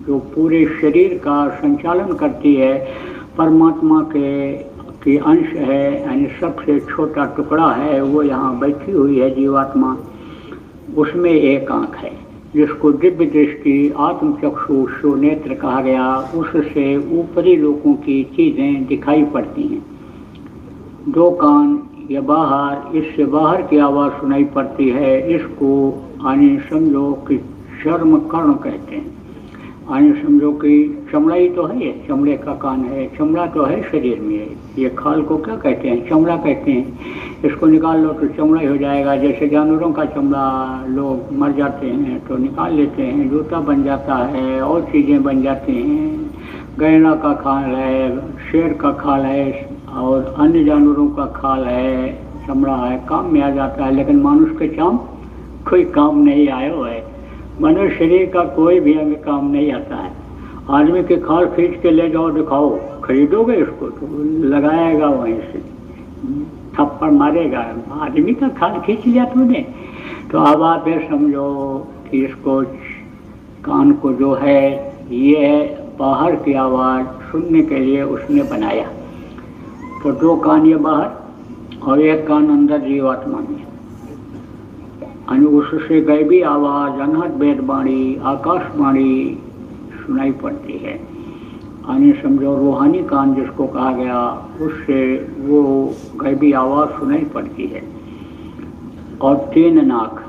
जो पूरे शरीर का संचालन करती है, परमात्मा के अंश है, यानी सबसे छोटा टुकड़ा है, वो यहाँ बैठी हुई है जीवात्मा। उसमें 1 आँख है जिसको दिव्य दृष्टि, आत्मचक्षु, सुनेत्र कहा गया। उससे ऊपरी लोगों की चीजें दिखाई पड़ती हैं। 2 कान ये बाहर, इससे बाहर की आवाज़ सुनाई पड़ती है। इसको आने समझो कि चर्म कर्ण कहते हैं। आने समझो कि चमड़ा ही तो है, चमड़े का कान है, चमड़ा तो है शरीर में। ये खाल को क्या कहते हैं? चमड़ा कहते हैं। इसको निकाल लो तो चमड़ा ही हो जाएगा। जैसे जानवरों का चमड़ा लोग मर जाते हैं तो निकाल लेते हैं, जूता बन जाता है और चीज़ें बन जाती हैं। गैंडा का खाल है, शेर का खाल है और अन्य जानवरों का खाल है, चमड़ा है, काम में आ जाता है। लेकिन मनुष्य के चाम कोई काम नहीं आया हुआ है। मनुष्य शरीर का कोई भी अंग काम नहीं आता है। आदमी के खाल खींच के ले जाओ, दिखाओ, खरीदोगे इसको तो लगाएगा, वहीं से थप्पड़ मारेगा। आदमी का खाल खींच लिया तूने। तो अब आप ये समझो कि इसको कान को जो है ये बाहर की आवाज़ सुनने के लिए उसने बनाया। तो 2 कान ये बाहर और 1 कान अंदर जीवात्मा में, उससे गैबी आवाज़, अनहद वेदवाणी, आकाशवाणी सुनाई पड़ती है। यानी समझो रूहानी कान जिसको कहा गया, उससे वो गैबी आवाज़ सुनाई पड़ती है। और 3 नाक,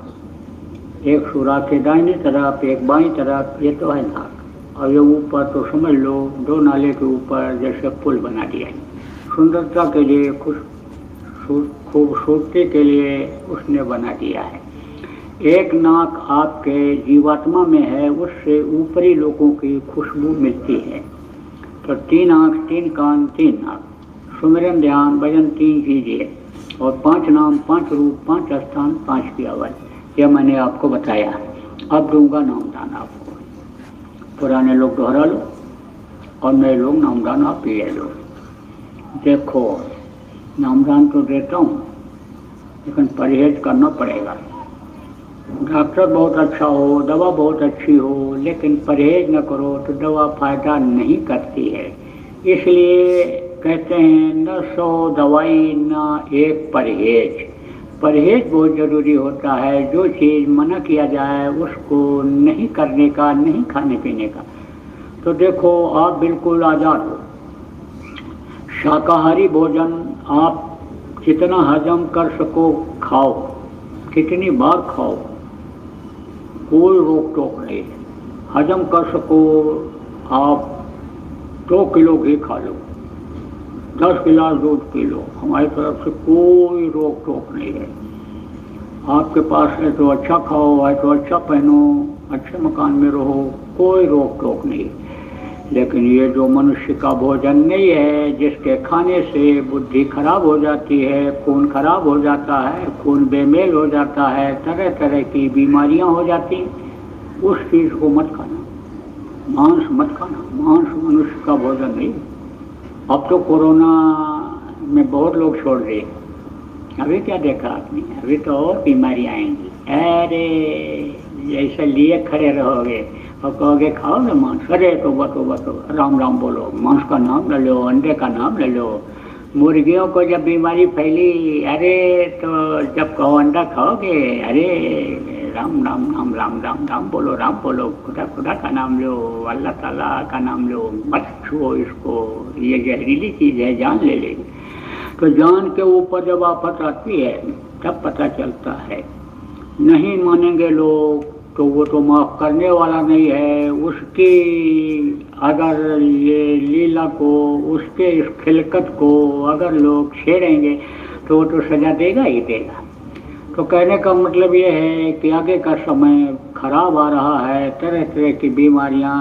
1 सुराख के दाहिनी तरफ, 1 बाईं तरफ, ये तो है नाक। और ये ऊपर तो समझ लो 2 नाले के ऊपर जैसे पुल बना दिया है। सुंदरता के लिए, खूबसूरती के लिए उसने बना दिया है। 1 नाक आपके जीवात्मा में है, उससे ऊपरी लोगों की खुशबू मिलती है। तो 3 आँख, 3 कान, 3 नाक। सुमिरन, ध्यान, भजन 3 चीजें और 5 नाम, 5 रूप, 5 स्थान, 5 की आवाज़। यह मैंने आपको बताया। अब दूंगा नामदान आपको। पुराने लोग दोहरा लो और नए लोग नामदान आप ले लो। देखो नामदान तो देता हूँ, लेकिन परहेज करना पड़ेगा। डॉक्टर बहुत अच्छा हो, दवा बहुत अच्छी हो, लेकिन परहेज न करो तो दवा फायदा नहीं करती है। इसलिए कहते हैं न 100 दवाई न 1 परहेज। परहेज बहुत ज़रूरी होता है। जो चीज़ मना किया जाए उसको नहीं करने का, नहीं खाने पीने का। तो देखो आप बिल्कुल आज़ाद हो। शाकाहारी भोजन आप जितना हजम कर सको खाओ, कितनी बार खाओ, कोई रोक टोक नहीं है। हजम कर सको आप 2 किलो घी खा लो, 10 गिलास दूध पी लो, हमारी तरफ से कोई रोक टोक नहीं है। आपके पास है तो अच्छा खाओ, है तो अच्छा पहनो, अच्छे मकान में रहो, कोई रोक टोक नहीं। लेकिन ये जो मनुष्य का भोजन नहीं है, जिसके खाने से बुद्धि खराब हो जाती है, खून खराब हो जाता है, खून बेमेल हो जाता है, तरह तरह की बीमारियां हो जाती हैं, उस चीज़ को मत खाना। मांस मत खाना, मांस मनुष्य का भोजन नहीं। अब तो कोरोना में बहुत लोग छोड़ दिए। अभी क्या देखा आपने? अभी तो और बीमारियाँ आएंगी। अरे ऐसे लिए खड़े रहोगे और कहोगे खाओ ना मांस। अरे तो राम राम बोलो, मांस का नाम ले लो, अंडे का नाम ले लो। मुर्गियों को जब बीमारी फैली, अरे तो जब कहो अंडा खाओगे, अरे राम राम राम राम राम राम बोलो, राम बोलो, खुदा खुदा का नाम लो, अल्लाह ताला का नाम लो, मत छुओ इसको, ये जहरीली चीज़ है, जान ले लेगी। तो जान के ऊपर जब आफत आती है तब पता चलता है। नहीं मानेंगे लोग तो वो तो माफ़ करने वाला नहीं है, उसकी अगर ये लीला को, उसके इस खिलकत को अगर लोग छेड़ेंगे तो वो तो सजा देगा ही देगा। तो कहने का मतलब ये है कि आगे का समय खराब आ रहा है, तरह तरह की बीमारियां,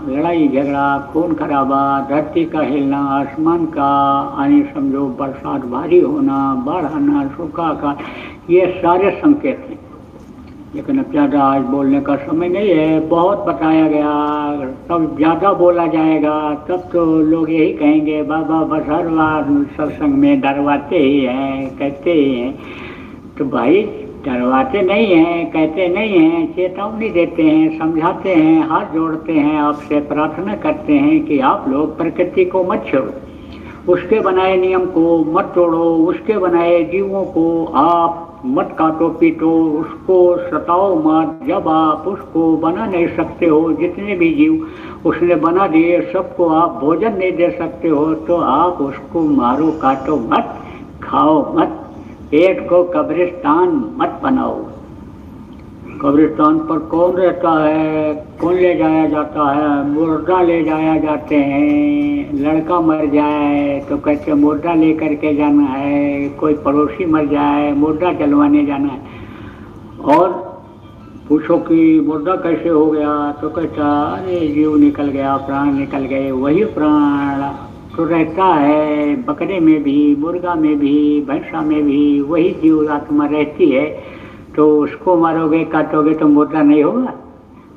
लड़ाई झगड़ा, खून खराबा, धरती का हिलना, आसमान का आने समझो बरसात भारी होना, बाढ़ आना, सूखा का, ये सारे संकेत हैं। लेकिन अब ज़्यादा आज बोलने का समय नहीं है, बहुत बताया गया, तब ज़्यादा बोला जाएगा तब तो लोग यही कहेंगे बाबा बस हर बार सत्संग में डरवाते ही हैं, कहते ही हैं। तो भाई डरवाते नहीं हैं, कहते नहीं हैं, चेतावनी देते हैं, समझाते हैं, हाथ जोड़ते हैं, आपसे प्रार्थना करते हैं कि आप लोग प्रकृति को मत छोड़ो, उसके बनाए नियम को मत तोड़ो, उसके बनाए जीवों को आप मत काटो पीटो, उसको सताओ मत। जब आप उसको बना नहीं सकते हो, जितने भी जीव उसने बना दिए सबको आप भोजन नहीं दे सकते हो, तो आप उसको मारो काटो मत, खाओ मत, पेट को कब्रिस्तान मत बनाओ। कब्रिस्तान पर कौन रहता है, कौन ले जाया जाता है? मुर्दा ले जाया जाते हैं। लड़का मर जाए तो कहते मुर्दा लेकर के जाना है, कोई पड़ोसी मर जाए मुर्दा जलवाने जाना है। और पूछो कि मुर्दा कैसे हो गया तो कहता अरे जीव निकल गया, प्राण निकल गए। वही प्राण तो रहता है बकरे में भी, मुर्गा में भी, भैंसा में भी, वही जीव आत्मा रहती है। तो उसको मारोगे काटोगे तो मुर्दा नहीं होगा।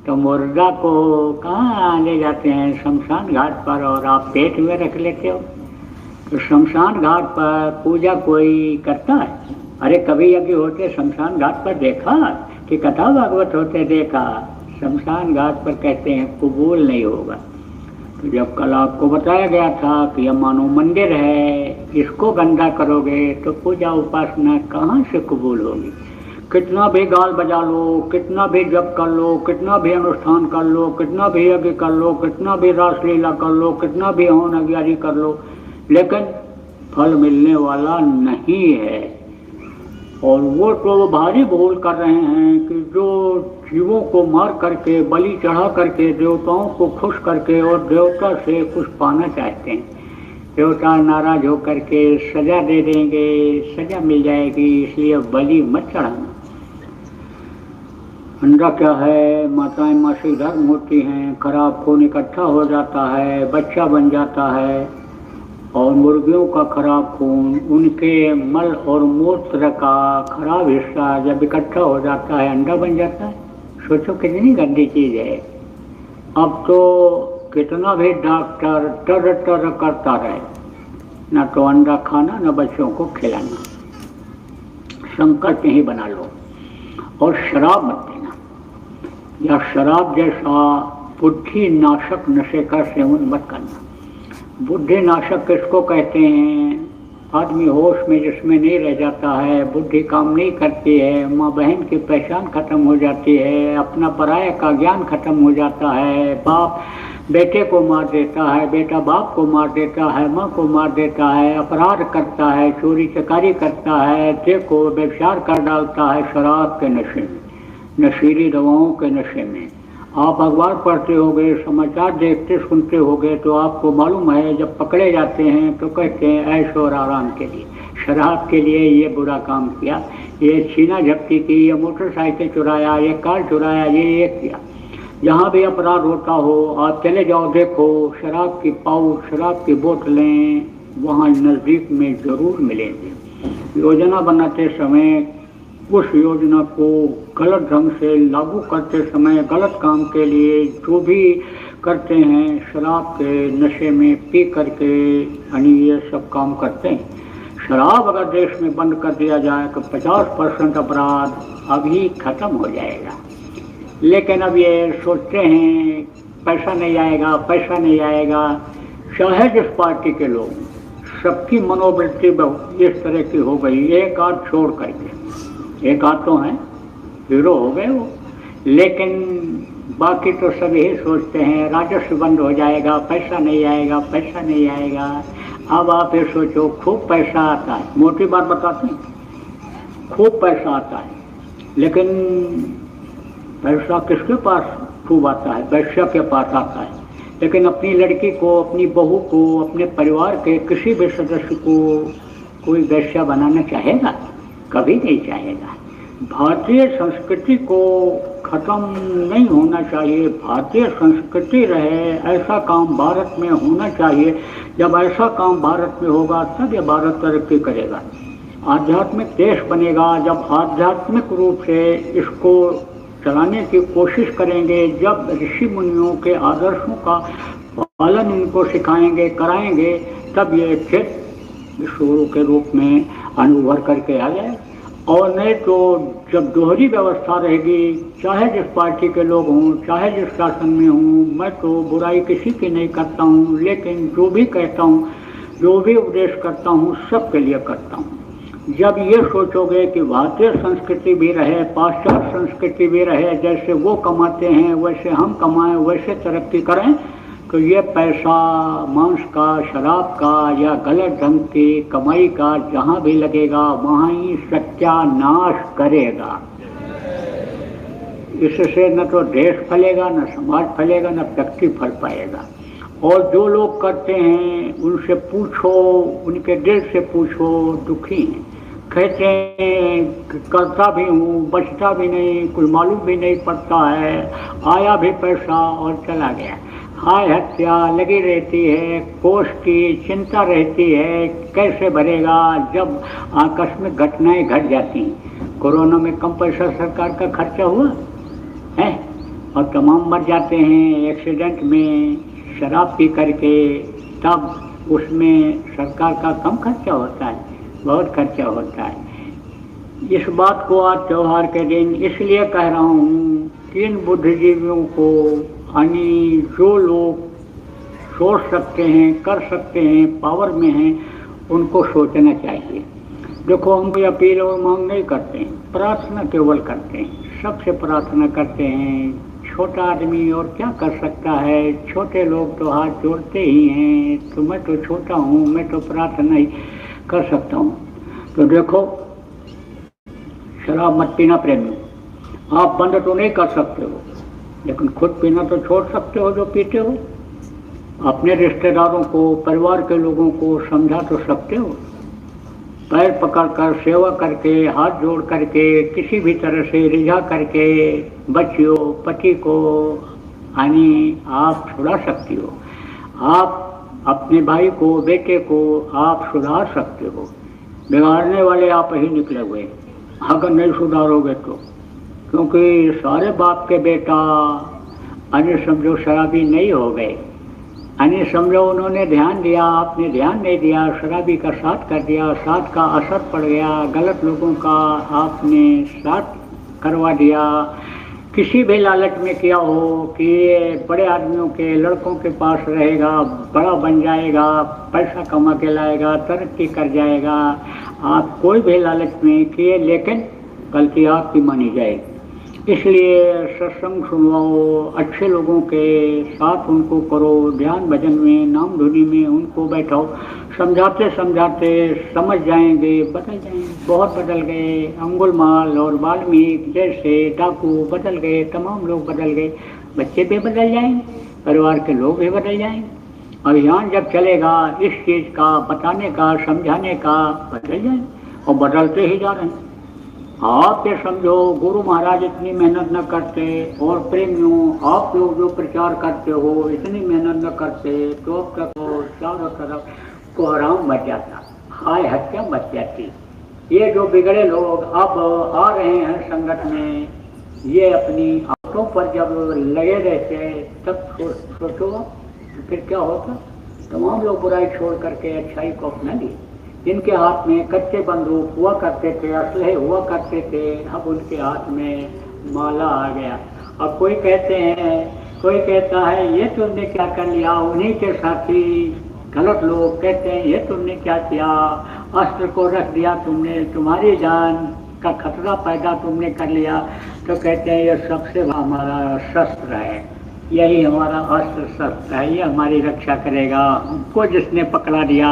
तो मुर्दा को कहाँ ले जाते हैं? शमशान घाट पर, और आप पेट में रख लेते हो। तो शमशान घाट पर पूजा कोई करता है? अरे कभी यज्ञ होते शमशान घाट पर देखा कि कथा भागवत होते देखा? शमशान घाट पर कहते हैं कबूल नहीं होगा। तो जब कल आपको बताया गया था कि यह मानो मंदिर है, इसको गंदा करोगे तो पूजा उपासना कहाँ से कबूल होगी? कितना भी गाल बजा लो, कितना भी जप कर लो, कितना भी अनुष्ठान कर लो, कितना भी यज्ञ कर लो, कितना भी रासलीला कर लो, कितना भी हवन अज्ञारी कर लो, लेकिन फल मिलने वाला नहीं है। और वो तो भारी भूल कर रहे हैं कि जो जीवों को मार करके, बलि चढ़ा करके, देवताओं को खुश करके और देवता से कुछ पाना चाहते हैं। देवता नाराज होकर के सजा दे देंगे, सजा मिल जाएगी, इसलिए बलि मत चढ़ाना। अंडा क्या है? माताएं मासिक धर्म होती हैं, खराब खून इकट्ठा हो जाता है, बच्चा बन जाता है। और मुर्गियों का खराब खून, उनके मल और मूत्र का खराब हिस्सा जब इकट्ठा हो जाता है अंडा बन जाता है। सोचो कितनी गंदी चीज़ है। अब तो कितना भी डॉक्टर टर टर करता रहे, ना तो अंडा खाना ना बच्चों को खिलाना। संकल्प ही बना लो। और शराब मत देना, या शराब जैसा बुद्धि नाशक नशे का सेवन मत करना। बुद्धि नाशक किसको कहते हैं? आदमी होश में जिसमें नहीं रह जाता है, बुद्धि काम नहीं करती है, माँ बहन की पहचान खत्म हो जाती है, अपना पराया का ज्ञान खत्म हो जाता है, बाप बेटे को मार देता है, बेटा बाप को मार देता है, माँ को मार देता है, अपराध करता है, चोरी चकारी करता है, देखो व्यभिचार कर डालता है शराब के नशे में, नशीली दवाओं के नशे में। आप अखबार पढ़ते होगे, समाचार देखते सुनते होगे, तो आपको मालूम है जब पकड़े जाते हैं तो कहते हैं ऐश और आराम के लिए, शराब के लिए ये बुरा काम किया, ये छीना झपटी की, ये मोटरसाइकिल चुराया, ये कार चुराया, ये किया। जहाँ भी अपराध होता हो आप चले जाओ, देखो शराब की पाउच, शराब की बोतलें वहाँ नज़दीक में ज़रूर मिलेंगे। योजना बनाते समय उस योजना को गलत ढंग से लागू करते समय, गलत काम के लिए जो भी करते हैं शराब के नशे में पी करके, यानी ये सब काम करते हैं। शराब अगर देश में बंद कर दिया जाए तो 50% अपराध अभी खत्म हो जाएगा। लेकिन अब ये सोचते हैं पैसा नहीं आएगा, पैसा नहीं आएगा। चाहे जिस पार्टी के लोग, सबकी मनोवृत्ति इस तरह की हो गई, एक आध छोड़ करके। एक आध तो हैं हीरो हो गए वो, लेकिन बाकी तो सब यही सोचते हैं राजस्व बंद हो जाएगा, पैसा नहीं आएगा, पैसा नहीं आएगा। अब आप ये सोचो खूब पैसा आता है, मोटी बात बताते हैं, खूब पैसा आता है, लेकिन पैसा किसके पास खूब आता है? वैश्य के पास आता है। लेकिन अपनी लड़की को, अपनी बहू को, अपने परिवार के किसी भी सदस्य को कोई वैश्या बनाना चाहेगा? कभी नहीं चाहेगा। भारतीय संस्कृति को खत्म नहीं होना चाहिए, भारतीय संस्कृति रहे, ऐसा काम भारत में होना चाहिए। जब ऐसा काम भारत में होगा तब ये भारत तरक्की करेगा, आध्यात्मिक देश बनेगा। जब आध्यात्मिक रूप से इसको चलाने की कोशिश करेंगे, जब ऋषि मुनियों के आदर्शों का पालन इनको सिखाएंगे, कराएंगे, तब ये फिर विश्वगुरु के रूप में अनुभव करके आ जाए। और नहीं तो जब दोहरी व्यवस्था रहेगी, चाहे जिस पार्टी के लोग हों, चाहे जिस शासन में हों, मैं तो बुराई किसी की नहीं करता हूँ, लेकिन जो भी कहता हूँ, जो भी उपदेश करता हूँ, सबके लिए करता हूँ। जब ये सोचोगे कि भारतीय संस्कृति भी रहे, पाश्चात्य संस्कृति भी रहे, जैसे वो कमाते हैं वैसे हम कमाएं, वैसे तरक्की करें, तो ये पैसा मांस का, शराब का या गलत ढंग की कमाई का जहाँ भी लगेगा वहाँ ही सत्यानाश करेगा। इससे न तो देश फलेगा, न समाज फलेगा, न व्यक्ति फल पाएगा। और जो लोग करते हैं उनसे पूछो, उनके दिल से पूछो, दुखी हैं। कहते हैं करता भी हूँ, बचता भी नहीं, कुछ मालूम भी नहीं पड़ता है, आया भी पैसा और चला गया। हाय हत्या लगी रहती है, कोष की चिंता रहती है, कैसे भरेगा जब आकस्मिक घटनाएं घट जाती हैं। कोरोना में कम पैसा सरकार का खर्चा हुआ है और तमाम मर जाते हैं एक्सीडेंट में, शराब पी करके, तब उसमें सरकार का कम खर्चा होता है, बहुत खर्चा होता है। इस बात को आज त्योहार के दिन इसलिए कह रहा हूँ कि इन बुद्धिजीवियों को, यानी जो लोग सोच सकते हैं, कर सकते हैं, पावर में हैं, उनको सोचना चाहिए। देखो, हम कोई अपील और मांग नहीं करते हैं, प्रार्थना केवल करते हैं, सबसे प्रार्थना करते हैं। छोटा आदमी और क्या कर सकता है, छोटे लोग तो हाथ जोड़ते ही हैं, तो मैं तो छोटा हूँ, मैं तो प्रार्थना ही कर सकता हूँ। तो देखो, शराब मत पीना प्रेमी, आप बंद तो नहीं कर सकते हो, लेकिन खुद पीना तो छोड़ सकते हो जो पीते हो। अपने रिश्तेदारों को, परिवार के लोगों को समझा तो सकते हो, पैर पकड़कर, सेवा करके, हाथ जोड़ करके, किसी भी तरह से रिझा करके बच्चियों, पति को यानी आप छुड़ा सकती हो। आप अपने भाई को, बेटे को आप सुधार सकते हो। बिगाड़ने वाले आप ही निकले हुए अगर नहीं सुधारोगे तो, क्योंकि सारे बाप के बेटा अन्य समझो शराबी नहीं हो गए। अन्य समझो उन्होंने ध्यान दिया, आपने ध्यान नहीं दिया, शराबी का साथ कर दिया, साथ का असर पड़ गया, गलत लोगों का आपने साथ करवा दिया। किसी भी लालच में किया हो कि ये बड़े आदमियों के, लड़कों के पास रहेगा, बड़ा बन जाएगा, पैसा कमा के लाएगा, तरक्की कर जाएगा, आप कोई भी लालच में किए, लेकिन गलती आपकी मानी जाएगी। इसलिए सत्संग सुनवाओ, अच्छे लोगों के साथ उनको करो, ध्यान भजन में, नाम धुनी में उनको बैठाओ। समझाते समझाते समझ जाएंगे, बदल जाएंगे। बहुत बदल गए, अंगुलमाल और वाल्मीकि जैसे डाकू बदल गए, तमाम लोग बदल गए, बच्चे भी बदल जाएंगे, परिवार के लोग भी बदल जाएंगे। अभियान जब चलेगा इस चीज़ का बताने का, समझाने का, बदल जाएंगे और बदलते ही जा रहे हैं। आप ये समझो, गुरु महाराज इतनी मेहनत न करते, और प्रेमियों आप लोग जो प्रचार करते हो इतनी मेहनत न करते, तो अब तक चारों तरफ को आराम मच जाता, हाय हत्या मच जाती। ये जो बिगड़े लोग अब आ रहे हैं संगत में, ये अपनी आंखों पर जब लगे रहते तब सोचो तो फिर क्या होता। तमाम लोग बुराई छोड़ करके अच्छाई को अपना लिए। जिनके हाथ में कच्चे बंदूक हुआ करते थे, असलहे हुआ करते थे, अब उनके हाथ में माला आ गया। अब कोई कहते हैं, कोई कहता है ये तुमने क्या कर लिया, उन्हीं के साथी गलत लोग कहते हैं ये तुमने क्या किया, अस्त्र को रख दिया तुमने, तुम्हारी जान का खतरा पैदा तुमने कर लिया। तो कहते हैं ये सबसे हमारा शस्त्र है, यही हमारा अस्त्र शस्त्र है, ये हमारी रक्षा करेगा। हमको जिसने पकड़ा दिया,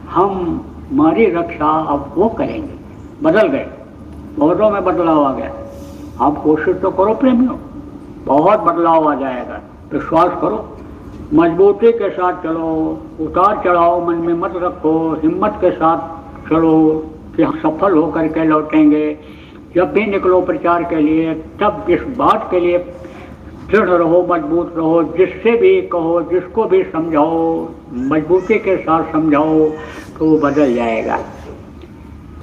हम हमारी रक्षा अब वो करेंगे। बदल गए, बहुतों में बदलाव आ गया। आप कोशिश तो करो प्रेमियों, बहुत बदलाव आ जाएगा, विश्वास करो। मजबूती के साथ चलो, उतार चढ़ाव मन में मत रखो, हिम्मत के साथ चलो कि हम सफल होकर के लौटेंगे। जब भी निकलो प्रचार के लिए तब इस बात के लिए दृढ़ रहो, मजबूत रहो, जिससे भी कहो, जिसको भी समझाओ, मजबूती के साथ समझाओ तो वो बदल जाएगा।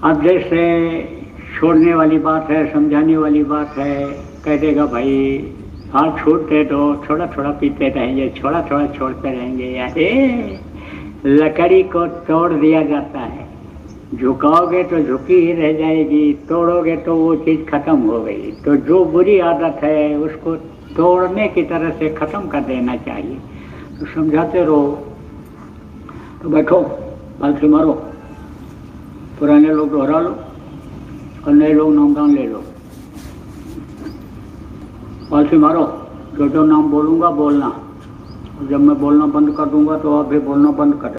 अब जैसे छोड़ने वाली बात है, समझाने वाली बात है, कह देगा भाई हाँ छूटते तो थोड़ा थोड़ा पीते रहेंगे, थोड़ा थोड़ा छोड़ते रहेंगे। अरे लकड़ी को तोड़ दिया जाता है, झुकाओगे तो झुकी ही रह जाएगी, तोड़ोगे तो वो चीज़ खत्म हो गई। तो जो बुरी आदत है उसको तोड़ने की तरह से ख़त्म कर देना चाहिए। तो समझाते रहो। तो बैठो, पालथी मारो, पुराने लोग दोहरा लो और नए लोग नामदान ले लो। पालथी मारो, जो जो नाम बोलूँगा बोलना, जब मैं बोलना बंद कर दूंगा तो आप भी बोलना बंद कर